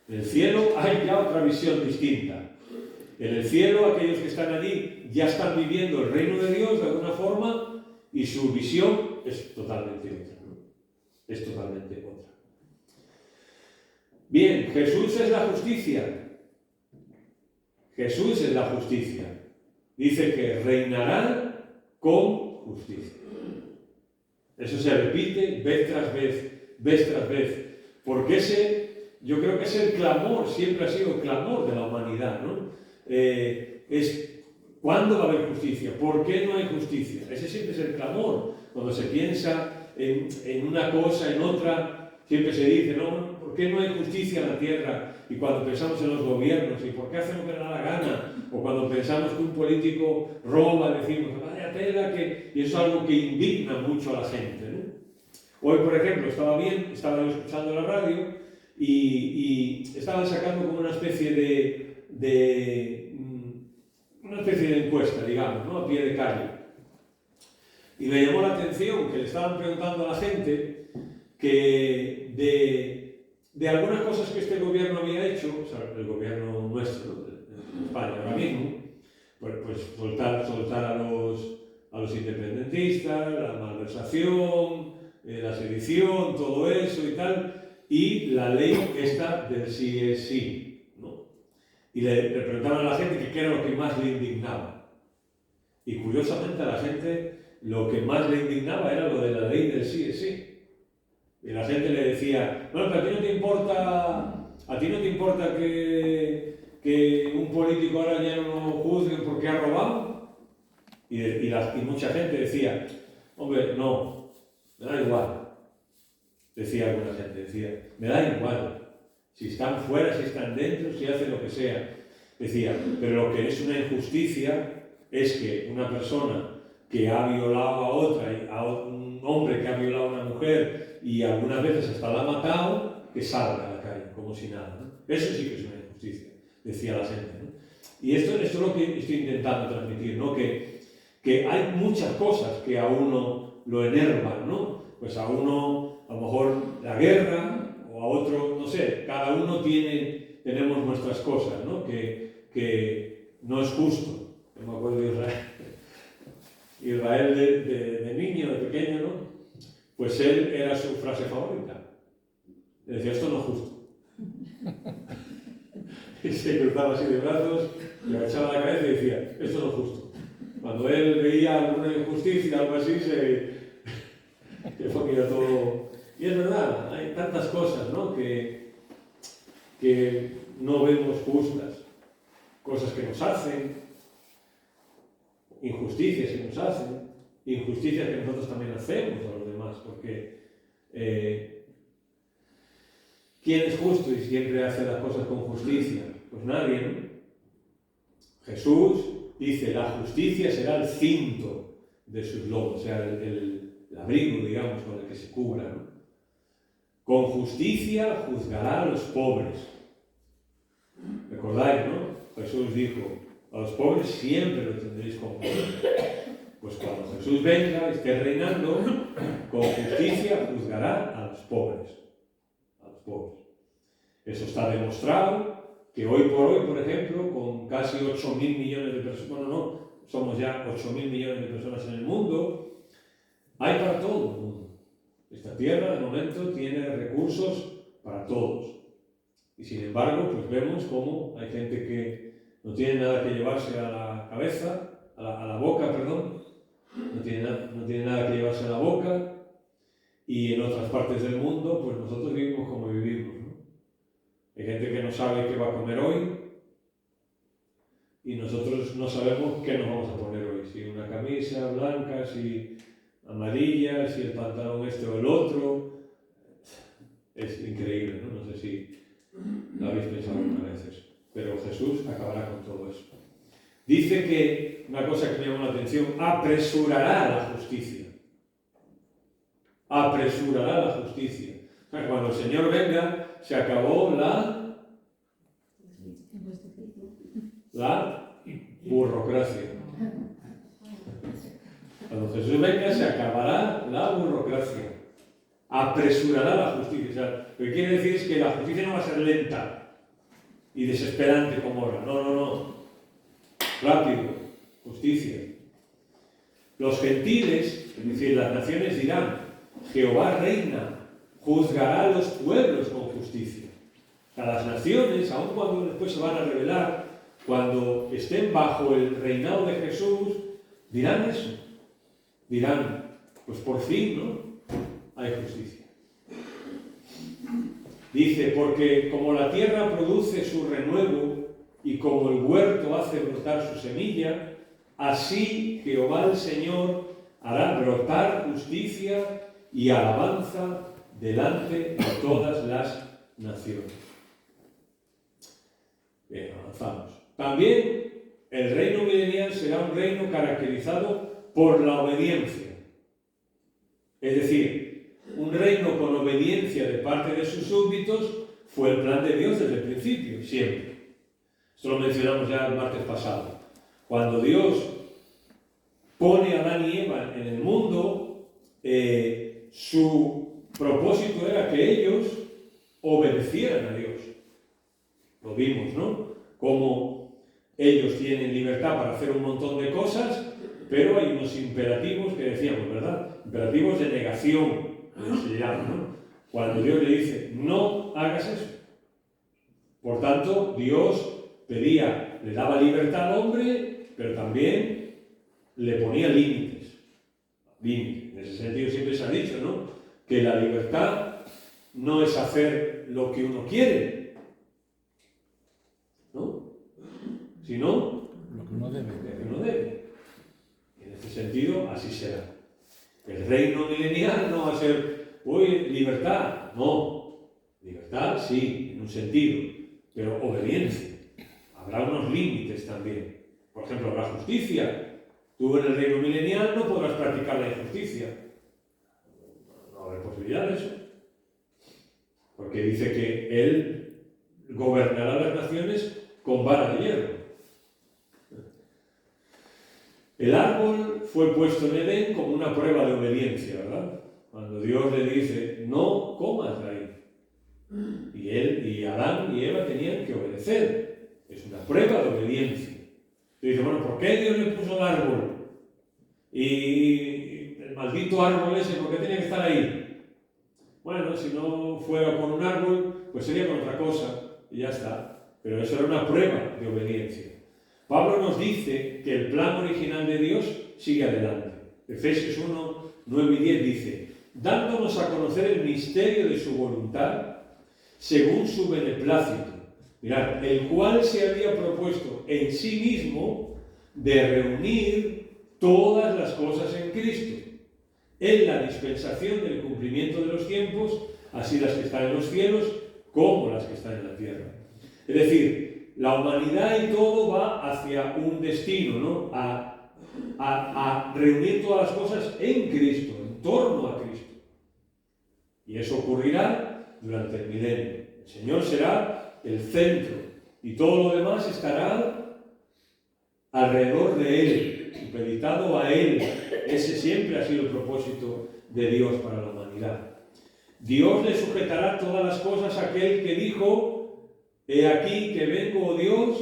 Speaker 2: En el cielo hay ya otra visión distinta. En el cielo aquellos que están allí ya están viviendo el reino de Dios de alguna forma y su visión es totalmente otra, ¿no? Es totalmente otra. Bien, Jesús es la justicia. Jesús es la justicia. Dice que reinará con justicia. Eso se repite vez tras vez, porque yo creo que es el clamor, siempre ha sido el clamor de la humanidad, ¿no? ¿Cuándo va a haber justicia? ¿Por qué no hay justicia? Ese siempre es el clamor. Cuando se piensa en una cosa, en otra, siempre se dice, no, ¿por qué no hay justicia en la tierra? Y cuando pensamos en los gobiernos, ¿y por qué hacen lo que le da la gana? O cuando pensamos que un político roba, decimos, vaya tela, y eso es algo que indigna mucho a la gente, ¿no? Hoy, por ejemplo, estaba yo escuchando la radio y estaban sacando como una especie de encuesta, digamos, ¿no? A pie de calle. Y me llamó la atención que le estaban preguntando a la gente que de algunas cosas que este gobierno había hecho, o sea, el gobierno nuestro, ¿no? de España ahora mismo, pues soltar a los independentistas, la malversación, la sedición, todo eso y tal, y la ley esta del sí es sí, ¿no? Y le preguntaban a la gente que qué era lo que más le indignaba. Y curiosamente a la gente lo que más le indignaba era lo de la ley del sí es sí. Y la gente le decía, bueno, pero a ti no te importa que un político ahora ya no lo juzgue porque ha robado. Y mucha gente decía, hombre, no, me da igual. Decía alguna gente, decía, me da igual. Si están fuera, si están dentro, si hacen lo que sea. Decía, pero lo que es una injusticia es que una persona que ha violado a otra, a un hombre que ha violado a una mujer y algunas veces hasta la ha matado, que salga a la calle como si nada, ¿no? Eso sí que es una injusticia, decía la gente, ¿no? Y esto es lo que estoy intentando transmitir, ¿no? Que hay muchas cosas que a uno lo enervan, ¿no? Pues a uno, a lo mejor, la guerra, o a otro, no sé, cada uno tenemos nuestras cosas, ¿no? Que no es justo. Yo me acuerdo de Israel de niño, de pequeño, ¿no? Pues él era su frase favorita. Le decía, esto no es justo. Y se cruzaba así de brazos, le agachaba la cabeza y decía, esto no es justo. Cuando él veía alguna injusticia, algo así, se ponía todo. Y es verdad, hay tantas cosas, ¿no? que no vemos justas. Cosas que nos hacen, injusticias que nos hacen, injusticias que nosotros también hacemos a los demás, porque ¿quién es justo y siempre hace las cosas con justicia? Pues nadie, ¿no? Jesús dice, la justicia será el cinto de sus lomos, o sea, el abrigo, digamos, con el que se cubra, ¿no? Con justicia juzgará a los pobres. ¿Recordáis, no? Jesús dijo, a los pobres siempre lo tendréis con poder. pues cuando Jesús venga, esté reinando, con justicia juzgará a los pobres. A los pobres. Eso está demostrado, que hoy por hoy, por ejemplo, con casi 8.000 millones de personas, bueno, no, somos ya 8.000 millones de personas en el mundo, hay para todo el mundo. Esta tierra, de momento, tiene recursos para todos. Y sin embargo, pues vemos cómo hay gente que no tiene nada que llevarse a la cabeza, a la boca, perdón, no tiene nada que llevarse a la boca, y en otras partes del mundo, pues nosotros vivimos como vivimos, ¿no? Hay gente que no sabe qué va a comer hoy, y nosotros no sabemos qué nos vamos a poner hoy, si una camisa blanca, si amarilla, si el pantalón este o el otro. Es increíble, ¿no? No sé si lo habéis pensado alguna vez eso. Pero Jesús acabará con todo eso. Dice que, una cosa que me llamó la atención, apresurará la justicia. Apresurará la justicia. O sea, cuando el Señor venga, se acabó la burocracia. Cuando Jesús venga, se acabará la burocracia. Apresurará la justicia. O sea, lo que quiere decir es que la justicia no va a ser lenta y desesperante como ahora. No. Rápido. Justicia. Los gentiles, es decir, las naciones dirán, Jehová reina, juzgará a los pueblos con justicia. A las naciones, aun cuando después se van a rebelar, cuando estén bajo el reinado de Jesús, dirán eso. Dirán, pues por fin, ¿no? Hay justicia. Dice, porque como la tierra produce su renuevo y como el huerto hace brotar su semilla, así Jehová el Señor hará brotar justicia y alabanza delante de todas las naciones. Bien, avanzamos. También el reino milenial será un reino caracterizado por la obediencia. Es decir, un reino con obediencia de parte de sus súbditos fue el plan de Dios desde el principio, siempre. Esto lo mencionamos ya el martes pasado. Cuando Dios pone a Adán y Eva en el mundo, su propósito era que ellos obedecieran a Dios. Lo vimos, ¿no? Como ellos tienen libertad para hacer un montón de cosas, pero hay unos imperativos que decíamos, ¿verdad? Imperativos de negación, se llama, ¿no? Cuando Dios le dice, no hagas eso. Por tanto, Dios pedía, le daba libertad al hombre, pero también le ponía límites. En ese sentido siempre se ha dicho, ¿no? Que la libertad no es hacer lo que uno quiere, ¿no? Sino
Speaker 3: lo que uno debe.
Speaker 2: Lo que uno debe. En ese sentido, así será. El reino milenial no va a ser, libertad. No. Libertad, sí, en un sentido, pero obediencia. Habrá unos límites también. Por ejemplo, habrá justicia. Tú en el reino milenial no podrás practicar la injusticia. No habrá posibilidad de eso. Porque dice que Él gobernará las naciones con vara de hierro. El árbol fue puesto en Edén como una prueba de obediencia, ¿verdad? Cuando Dios le dice, no comas de ahí. Y él y Adán y Eva tenían que obedecer. Es una prueba de obediencia. Y dice, bueno, ¿por qué Dios le puso el árbol? Y el maldito árbol ese, ¿por qué tenía que estar ahí? Bueno, si no fuera con un árbol, pues sería con otra cosa, y ya está. Pero eso era una prueba de obediencia. Pablo nos dice que el plan original de Dios sigue adelante. Efesios 1, 9 y 10 dice, dándonos a conocer el misterio de su voluntad, según su beneplácito. Mirad, el cual se había propuesto en sí mismo de reunir todas las cosas en Cristo, en la dispensación del cumplimiento de los tiempos, así las que están en los cielos como las que están en la tierra. Es decir, la humanidad y todo va hacia un destino, ¿no? A reunir todas las cosas en Cristo, en torno a Cristo. Y eso ocurrirá durante el milenio. El Señor será el centro y todo lo demás estará alrededor de Él. supeditado a Él. Ese siempre ha sido el propósito de Dios para la humanidad. Dios le sujetará todas las cosas a aquel que dijo: he aquí que vengo, oh Dios,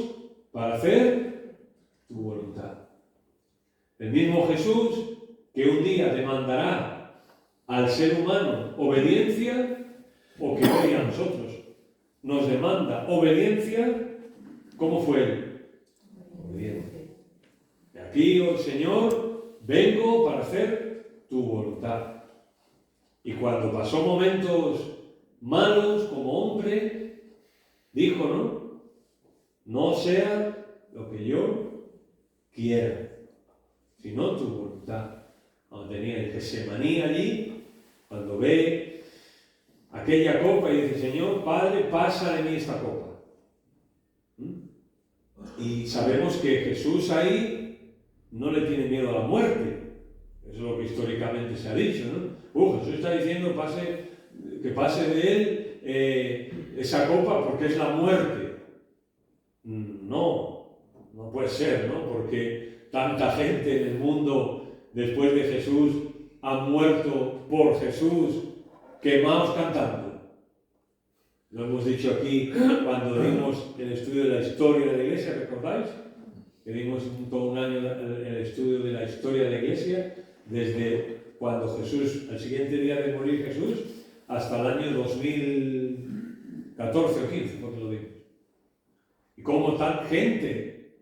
Speaker 2: para hacer tu voluntad. El mismo Jesús que un día demandará al ser humano obediencia, o que hoy a nosotros nos demanda obediencia, ¿cómo fue Él? Obediencia. De aquí, oh Señor, vengo para hacer tu voluntad. Y cuando pasó momentos malos como hombre, dijo, no sea lo que yo quiera, sino tu voluntad. Cuando tenía el Getsemaní allí, cuando ve aquella copa y dice: Señor, Padre, pasa de mí esta copa. Y sabemos que Jesús ahí no le tiene miedo a la muerte. Eso es lo que históricamente se ha dicho, ¿no? Jesús está diciendo que pase de él esa copa porque es la muerte. No puede ser, ¿no? Porque tanta gente en el mundo después de Jesús ha muerto por Jesús, quemados cantando. Lo hemos dicho aquí cuando dimos el estudio de la historia de la Iglesia, ¿recordáis? Que dimos todo un año el estudio de la historia de la Iglesia, desde cuando Jesús, el siguiente día de morir Jesús, hasta el año 2014 o 15, porque lo dimos. Y cómo tal gente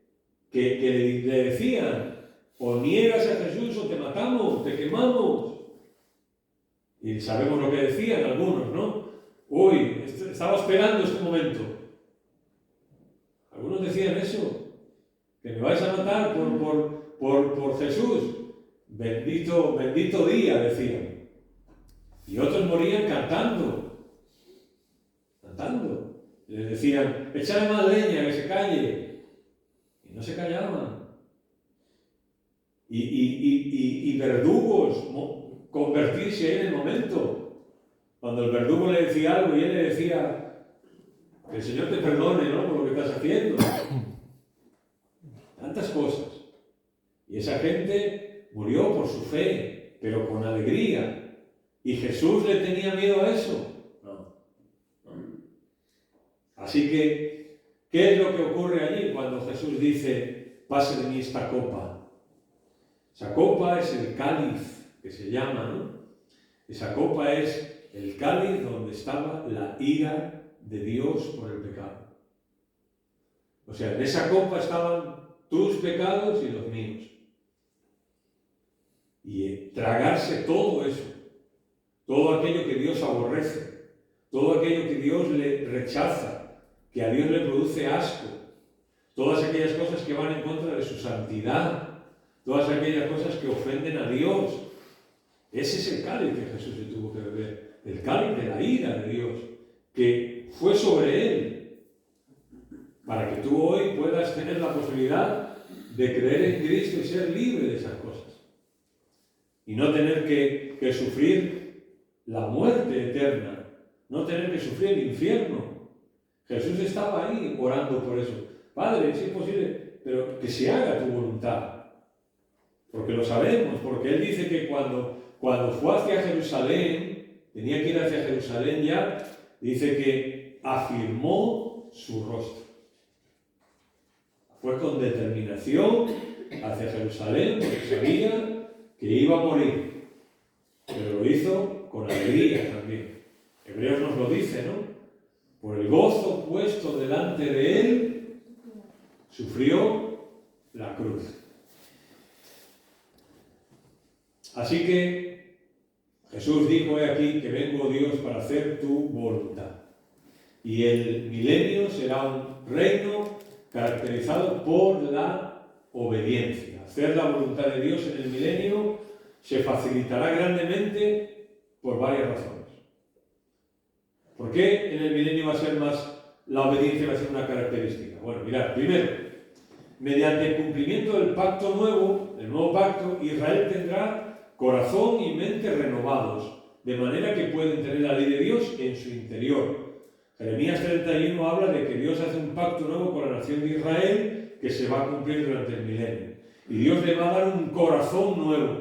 Speaker 2: que le decían: o niegas a Jesús o te matamos, te quemamos. Y sabemos lo que decían algunos, ¿no? Uy, estaba esperando este momento. Algunos decían eso, que me vais a matar por Jesús. Bendito día, decían. Y otros morían cantando. Les decían: échale más leña, que se calle. Y no se callaban. Y verdugos convertirse en el momento. Cuando el verdugo le decía algo y él le decía: que el Señor te perdone, ¿no?, por lo que estás haciendo. Tantas cosas. Y esa gente murió por su fe, pero con alegría. ¿Y Jesús le tenía miedo a eso? No. Así que, ¿qué es lo que ocurre allí cuando Jesús dice: pase de mí esta copa? Esa copa es el cáliz que se llama, ¿no? Esa copa es el cáliz donde estaba la ira de Dios por el pecado. O sea, en esa copa estaban tus pecados y los míos. Y tragarse todo eso, todo aquello que Dios aborrece, todo aquello que Dios le rechaza, que a Dios le produce asco, todas aquellas cosas que van en contra de su santidad, todas aquellas cosas que ofenden a Dios. Ese es el cáliz que Jesús se tuvo que beber, el cáliz de la ira de Dios, que fue sobre él, para que tú hoy puedas tener la posibilidad de creer en Cristo y ser libre de esas cosas. Y no tener que sufrir la muerte eterna, no tener que sufrir el infierno. Jesús estaba ahí orando por eso. Padre, si es posible, pero que se haga tu voluntad. Porque lo sabemos, porque Él dice que cuando fue hacia Jerusalén, tenía que ir hacia Jerusalén ya, dice que afirmó su rostro. Fue con determinación hacia Jerusalén, porque sabía que iba a morir, pero lo hizo con alegría también. Hebreos nos lo dice, ¿no? Por el gozo puesto delante de Él, sufrió la cruz. Así que Jesús dijo: he aquí que vengo, Dios, para hacer tu voluntad. Y el milenio será un reino caracterizado por la obediencia. Hacer la voluntad de Dios en el milenio se facilitará grandemente por varias razones. ¿Por qué en el milenio va a ser más, la obediencia va a ser una característica? Bueno, mirad, primero, mediante el cumplimiento del pacto nuevo, el nuevo pacto, Israel tendrá corazón y mente renovados, de manera que pueden tener la ley de Dios en su interior. Jeremías 31 habla de que Dios hace un pacto nuevo con la nación de Israel que se va a cumplir durante el milenio. Y Dios le va a dar un corazón nuevo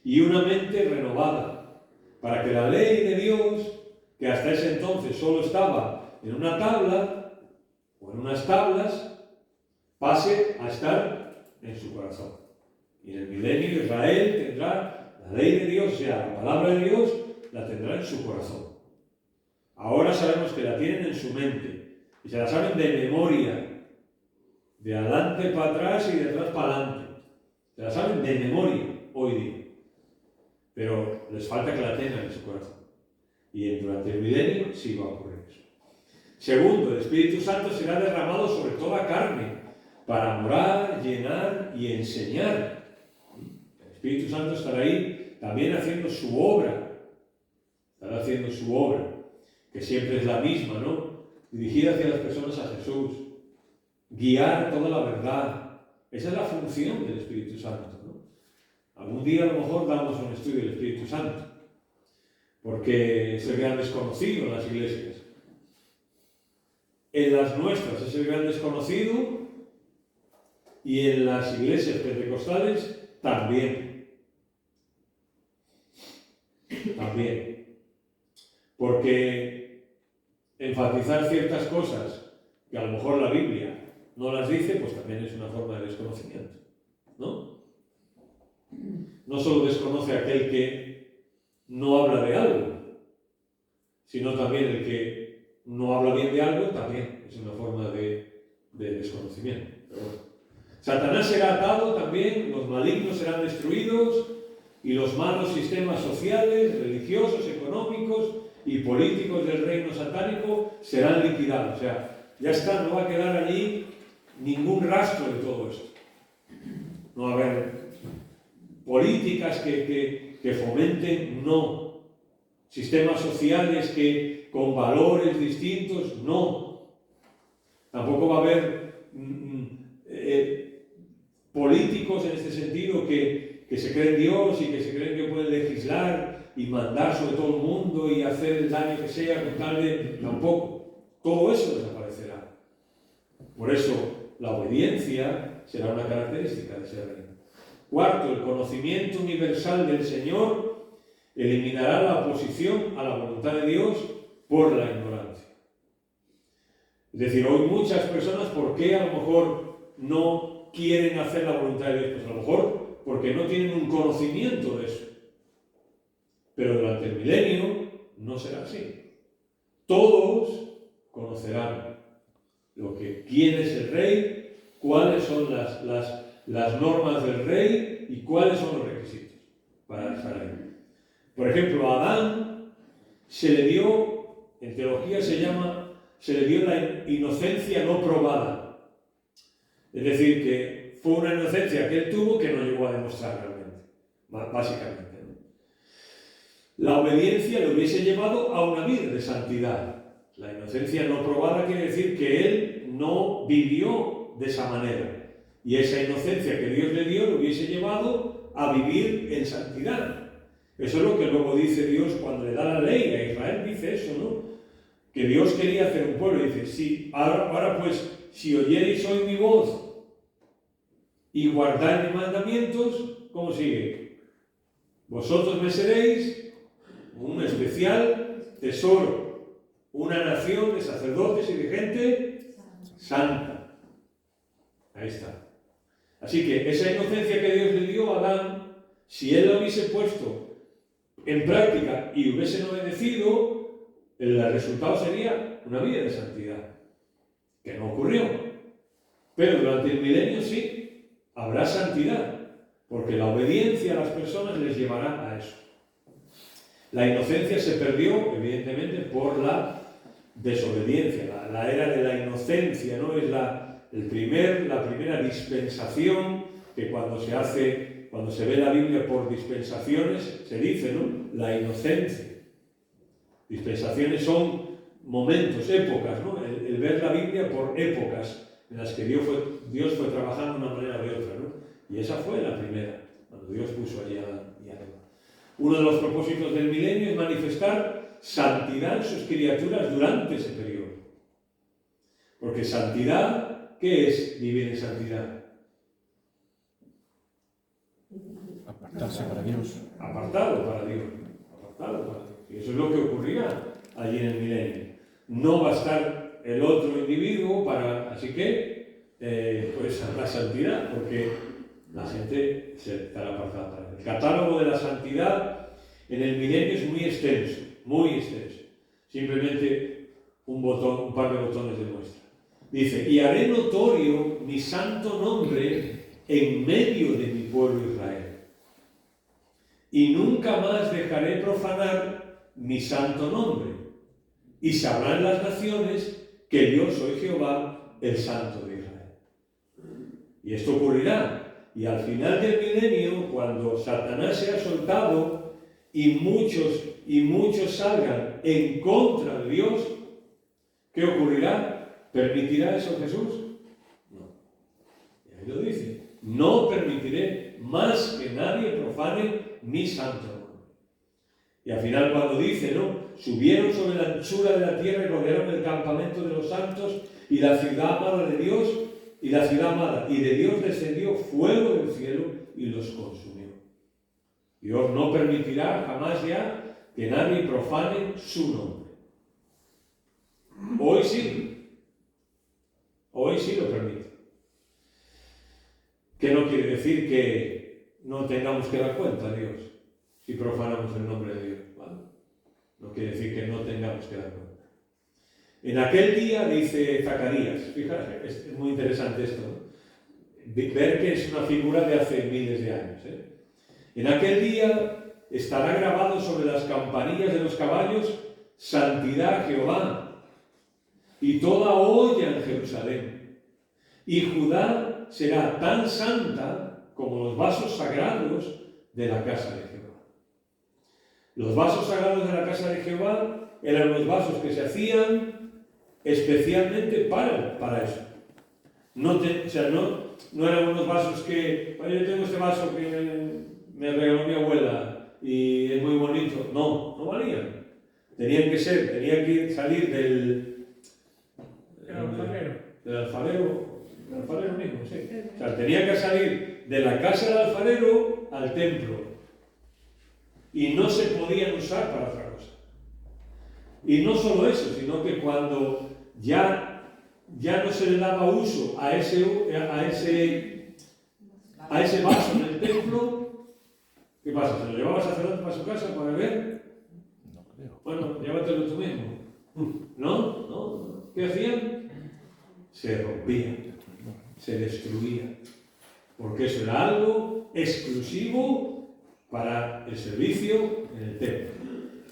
Speaker 2: y una mente renovada, para que la ley de Dios, que hasta ese entonces solo estaba en una tabla o en unas tablas, pase a estar en su corazón. Y en el milenio Israel tendrá la ley de Dios, o sea, la palabra de Dios, la tendrá en su corazón. Ahora sabemos que la tienen en su mente y se la saben de memoria, de adelante para atrás y de atrás para adelante. Se la saben de memoria hoy día. Pero les falta que la tengan en su corazón. Y durante el milenio sí va a ocurrir eso. Segundo, el Espíritu Santo será derramado sobre toda carne para morar, llenar y enseñar. El Espíritu Santo estará ahí también haciendo su obra. Estará haciendo su obra, que siempre es la misma, ¿no? Dirigida hacia las personas a Jesús. Guiar toda la verdad. Esa es la función del Espíritu Santo, ¿no? Algún día a lo mejor damos un estudio del Espíritu Santo, porque es el gran desconocido en las iglesias. En las nuestras es el gran desconocido y en las iglesias pentecostales también. También. Porque enfatizar ciertas cosas que a lo mejor la Biblia no las dice, pues también es una forma de desconocimiento, ¿no? No solo desconoce aquel que no habla de algo, sino también el que no habla bien de algo, también es una forma de desconocimiento. Pero bueno. Satanás será atado también, los malignos serán destruidos y los malos sistemas sociales, religiosos, económicos y políticos del reino satánico serán liquidados. O sea, ya está, no va a quedar allí ningún rastro de todo esto. No va a haber políticas que fomenten, no. Sistemas sociales que con valores distintos, no. Tampoco va a haber políticos en este sentido que se creen Dios y que se creen que pueden legislar y mandar sobre todo el mundo y hacer el daño que sea con tal de... Tampoco. Todo eso desaparecerá. Por eso la obediencia será una característica de ese reino. Cuarto, el conocimiento universal del Señor eliminará la oposición a la voluntad de Dios por la ignorancia. Es decir, hoy muchas personas, ¿por qué a lo mejor no quieren hacer la voluntad de Dios? Pues a lo mejor porque no tienen un conocimiento de eso. Pero durante el milenio no será así. Todos conocerán quién es el rey, cuáles son las normas del rey y cuáles son los requisitos para estar ahí. Por ejemplo, a Adán se le dio, en teología se le dio la inocencia no probada. Es decir, que fue una inocencia que él tuvo que no llegó a demostrar realmente, básicamente, ¿no? La obediencia le hubiese llevado a una vida de santidad. La inocencia no probada quiere decir que él no vivió de esa manera. Y esa inocencia que Dios le dio le hubiese llevado a vivir en santidad. Eso es lo que luego dice Dios cuando le da la ley a Israel, dice eso, ¿no? Que Dios quería hacer un pueblo. Dice, sí, ahora pues, si oyereis hoy mi voz y guardáis mis mandamientos, ¿cómo sigue? Vosotros me seréis un especial tesoro, una nación de sacerdotes y de gente santa. Ahí está. Así que esa inocencia que Dios le dio a Adán, si él la hubiese puesto en práctica y hubiesen obedecido, el resultado sería una vida de santidad, que no ocurrió. Pero durante el milenio sí, habrá santidad, porque la obediencia a las personas les llevará a eso. La inocencia se perdió, evidentemente, por la desobediencia. La era de la inocencia, ¿no? Es la primera dispensación que cuando se ve la Biblia por dispensaciones, se dice, ¿no? La inocencia. Dispensaciones son momentos, épocas, ¿no? El ver la Biblia por épocas en las que Dios fue trabajando de una manera o de otra, ¿no? Y esa fue la primera, cuando Dios puso allí a Adán y a Eva. Uno de los propósitos del milenio es manifestar santidad en sus criaturas durante ese periodo. Porque santidad, ¿qué es vivir en santidad?
Speaker 3: Darse para Dios.
Speaker 2: Apartado para Dios. Apartado para Dios. Y eso es lo que ocurrirá allí en el milenio. No va a estar el otro individuo para... Así que, pues la santidad, porque la gente se estará apartada para él. El catálogo de la santidad en el milenio es muy extenso, muy extenso. Simplemente un par de botones de muestra. Dice, y haré notorio mi santo nombre en medio de mi pueblo Israel. Y nunca más dejaré profanar mi santo nombre. Y sabrán las naciones que yo soy Jehová, el Santo de Israel. Y esto ocurrirá. Y al final del milenio, cuando Satanás sea soltado y muchos salgan en contra de Dios, ¿qué ocurrirá? ¿Permitirá eso Jesús? No. Y ahí lo dice. No permitiré más que nadie profane mi santo nombre. Y al final cuando dice, ¿no? Subieron sobre la anchura de la tierra y rodearon el campamento de los santos y la ciudad amada de Dios, y la ciudad amada, y de Dios descendió fuego del cielo y los consumió. Dios no permitirá jamás ya que nadie profane su nombre. Hoy sí lo permite. ¿Qué no quiere decir que no tengamos que dar cuenta a Dios si profanamos el nombre de Dios? ¿Vale? No quiere decir que no tengamos que dar cuenta. En aquel día, dice Zacarías, fíjate, es muy interesante esto, ¿no? Ver que es una figura de hace miles de años. En aquel día estará grabado sobre las campanillas de los caballos, santidad a Jehová, y toda olla en Jerusalén. Y Judá será tan santa como los vasos sagrados de la casa de Jehová. Los vasos sagrados de la casa de Jehová eran los vasos que se hacían especialmente para eso. No eran unos vasos que, oye, yo tengo este vaso que me regaló mi abuela y es muy bonito. No valían. Tenían que salir del alfarero mismo, sí. O sea, tenían que salir de la casa del alfarero al templo. Y no se podían usar para otra cosa. Y no solo eso, sino que cuando ya no se le daba uso a ese vaso en el templo, ¿qué pasa? ¿Se lo llevaba sacerdote para su casa para beber?
Speaker 3: No creo.
Speaker 2: Bueno, llévatelo tú mismo. ¿No? ¿Qué hacían? Se rompía, se destruía. Porque eso era algo exclusivo para el servicio en el templo.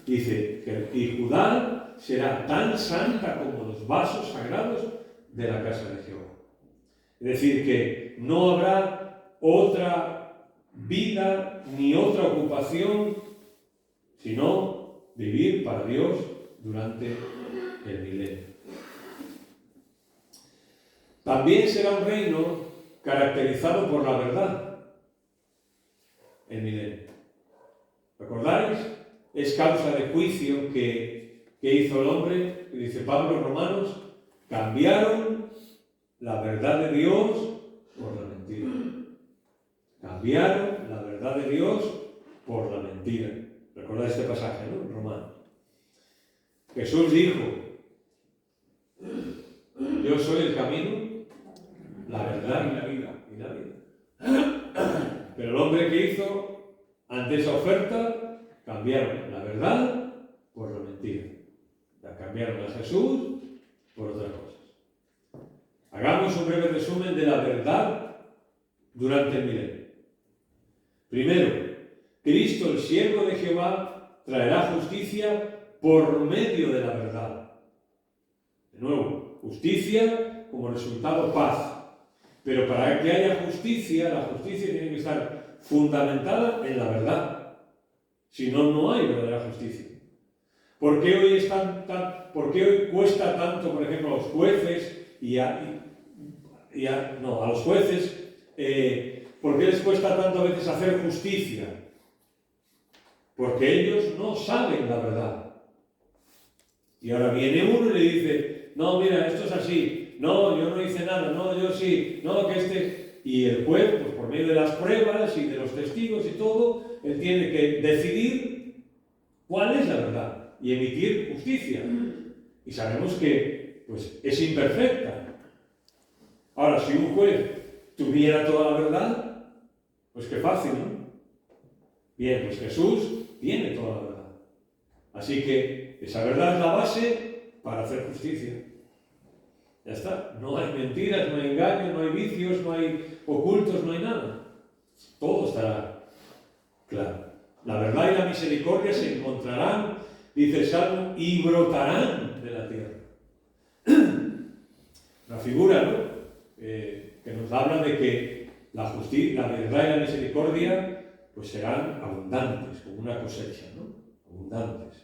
Speaker 2: Dice que y Judá será tan santa como los vasos sagrados de la casa de Jehová. Es decir, que no habrá otra vida ni otra ocupación, sino vivir para Dios durante el milenio. También será un reino caracterizado por la verdad, el milenio. ¿Recordáis? Es causa de juicio que hizo el hombre, que dice Pablo en Romanos, cambiaron la verdad de Dios por la mentira. Cambiaron la verdad de Dios por la mentira. ¿Recordáis este pasaje, no? En Romanos. Jesús dijo, yo soy el camino, la verdad y la vida. Pero el hombre que hizo ante esa oferta, cambiaron la verdad por la mentira. La cambiaron a Jesús por otras cosas. Hagamos un breve resumen de la verdad durante el milenio. Primero, Cristo, el siervo de Jehová, traerá justicia por medio de la verdad. De nuevo, justicia como resultado paz. Pero para que haya justicia, la justicia tiene que estar fundamentada en la verdad. Si no, no hay verdadera justicia. ¿Por qué hoy cuesta tanto, por ejemplo, a los jueces a los jueces, ¿por qué les cuesta tanto a veces hacer justicia? Porque ellos no saben la verdad. Y ahora viene uno y le dice, no, mira, esto es así, no, yo no hice nada, no, yo sí, no, que este... Y el juez, pues por medio de las pruebas y de los testigos y todo, él tiene que decidir cuál es la verdad y emitir justicia. Y sabemos que pues, es imperfecta. Ahora, si un juez tuviera toda la verdad, pues qué fácil, ¿no? Bien, pues Jesús tiene toda la verdad. Así que esa verdad es la base para hacer justicia. Ya está. No hay mentiras, no hay engaños, no hay vicios, no hay ocultos, no hay nada. Todo estará claro. La verdad y la misericordia se encontrarán, dice el Salmo, y brotarán de la tierra. Una figura, ¿no? Que nos habla de que la justicia, la verdad y la misericordia pues serán abundantes, como una cosecha, ¿no? Abundantes.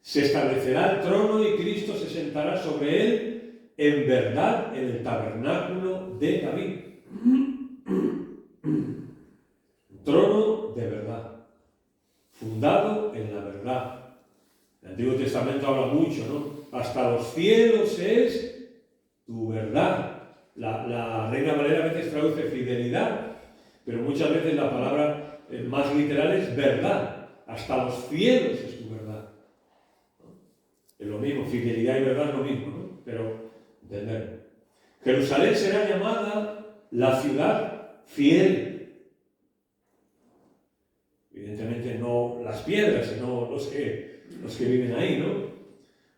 Speaker 2: Se establecerá el trono y Cristo se sentará sobre él en verdad en el tabernáculo de David. Un trono de verdad, fundado en la verdad. El Antiguo Testamento habla mucho, ¿no? Hasta los cielos es tu verdad. La Reina Valera a veces traduce fidelidad, pero muchas veces la palabra más literal es verdad. Hasta los cielos es tu verdad. ¿No? Es lo mismo, fidelidad y verdad es lo mismo, ¿no? Pero entenderlo. Jerusalén será llamada la ciudad fiel. Evidentemente no las piedras, sino los que viven ahí, ¿no?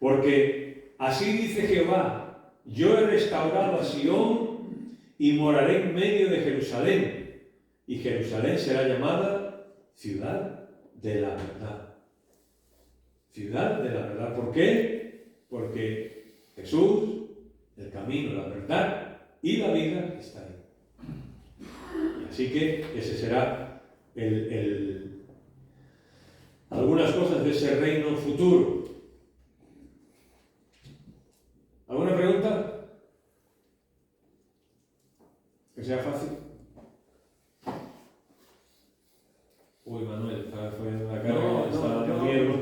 Speaker 2: Porque así dice Jehová: yo he restaurado a Sión y moraré en medio de Jerusalén, y Jerusalén será llamada ciudad de la verdad. Ciudad de la verdad. ¿Por qué? Porque Jesús, el camino, la verdad y la vida está ahí. Y así que ese será algunas cosas de ese reino futuro. ¿Alguna pregunta? Que sea fácil. Uy, Manuel, está poniendo una cara que está dando miedo.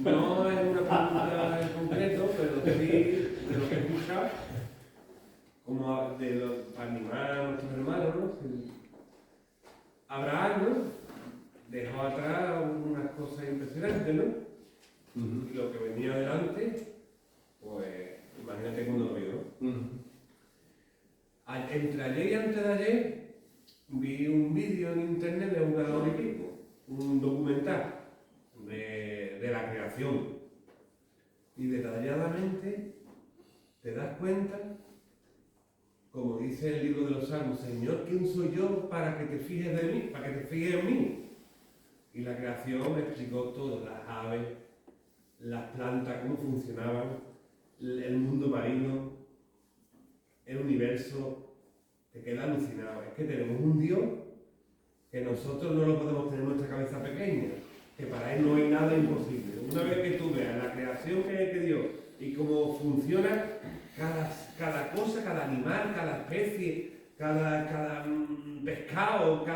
Speaker 4: No es una pregunta en concreto, pero sí de lo que he escuchado, como para animar a nuestros hermanos, ¿no? Abraham, ¿no? Dejó atrás unas cosas impresionantes, ¿no? Y lo que venía adelante, pues imagínate cuando lo vio, ¿no? Entre ayer y antes de ayer vi un vídeo en internet de una hora y pico, un documental de la creación, y detalladamente te das cuenta, como dice el libro de los Salmos: Señor, ¿quién soy yo para que te fijes de mí, para que te fijes en mí? Y la creación me explicó todo: las aves, las plantas, cómo funcionaban, el mundo marino, el universo. Te queda alucinado. Es que tenemos un Dios que nosotros no lo podemos tener en nuestra cabeza pequeña, que para Él no hay nada imposible. Una vez que tú veas la creación que dio y cómo funciona cada cosa, cada animal, cada especie, cada pescado,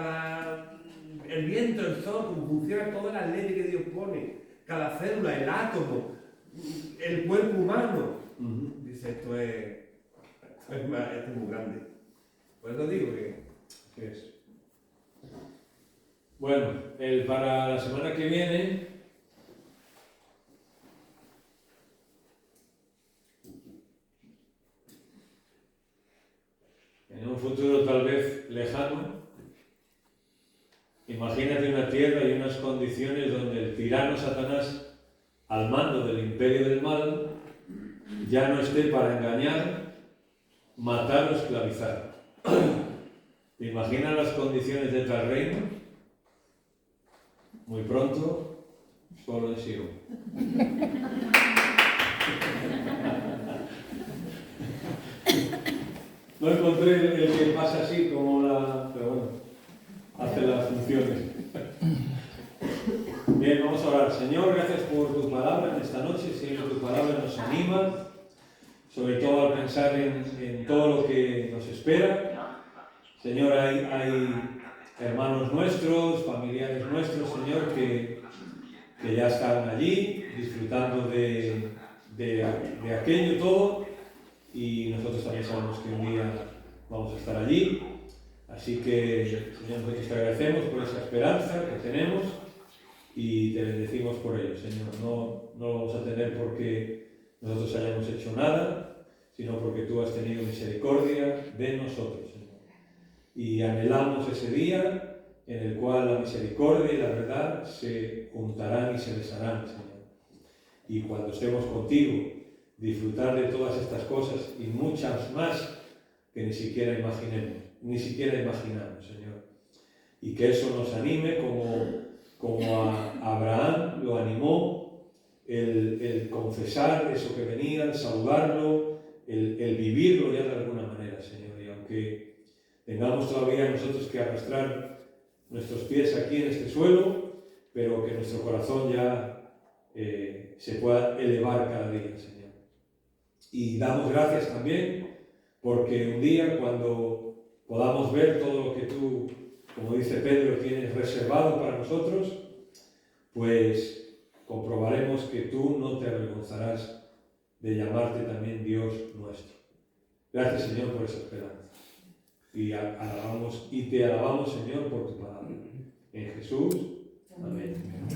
Speaker 4: el viento, el sol, cómo funciona todas las leyes que Dios pone, cada célula, el átomo, el cuerpo humano. Dice, esto es muy grande. Por eso digo que es.
Speaker 2: Bueno, para la semana que viene en un futuro tal vez lejano, imagínate una tierra y unas condiciones donde el tirano Satanás, al mando del imperio del mal, ya no esté para engañar, matar o esclavizar. ¿Te imaginas las condiciones de tal reino? Muy pronto, solo en Sion. No encontré el que pasa así como pero bueno, hace las funciones. Bien, vamos a orar. Señor, gracias por tu palabra en esta noche. Siempre tu palabra nos anima, sobre todo al pensar en todo lo que nos espera. Señor, hay hermanos nuestros, familiares nuestros, Señor, que ya están allí disfrutando de aquello todo, y nosotros también sabemos que un día vamos a estar allí. Así que, Señor, nosotros te agradecemos por esa esperanza que tenemos y te bendecimos por ello, Señor. No lo vamos a tener porque nosotros hayamos hecho nada, sino porque tú has tenido misericordia de nosotros, Señor. Y anhelamos ese día en el cual la misericordia y la verdad se juntarán y se besarán, Señor. Y cuando estemos contigo, disfrutar de todas estas cosas y muchas más que ni siquiera imaginamos, Señor. Y que eso nos anime como a Abraham lo animó, el confesar eso que venía, el saludarlo, el vivirlo ya de alguna manera, Señor. Y aunque tengamos todavía nosotros que arrastrar nuestros pies aquí en este suelo, pero que nuestro corazón ya se pueda elevar cada día, Señor. Y damos gracias también porque un día cuando podamos ver todo lo que tú, como dice Pedro, tienes reservado para nosotros, pues comprobaremos que tú no te avergonzarás de llamarte también Dios nuestro. Gracias, Señor, por esa esperanza. Y te alabamos, Señor, por tu palabra. En Jesús. Amén.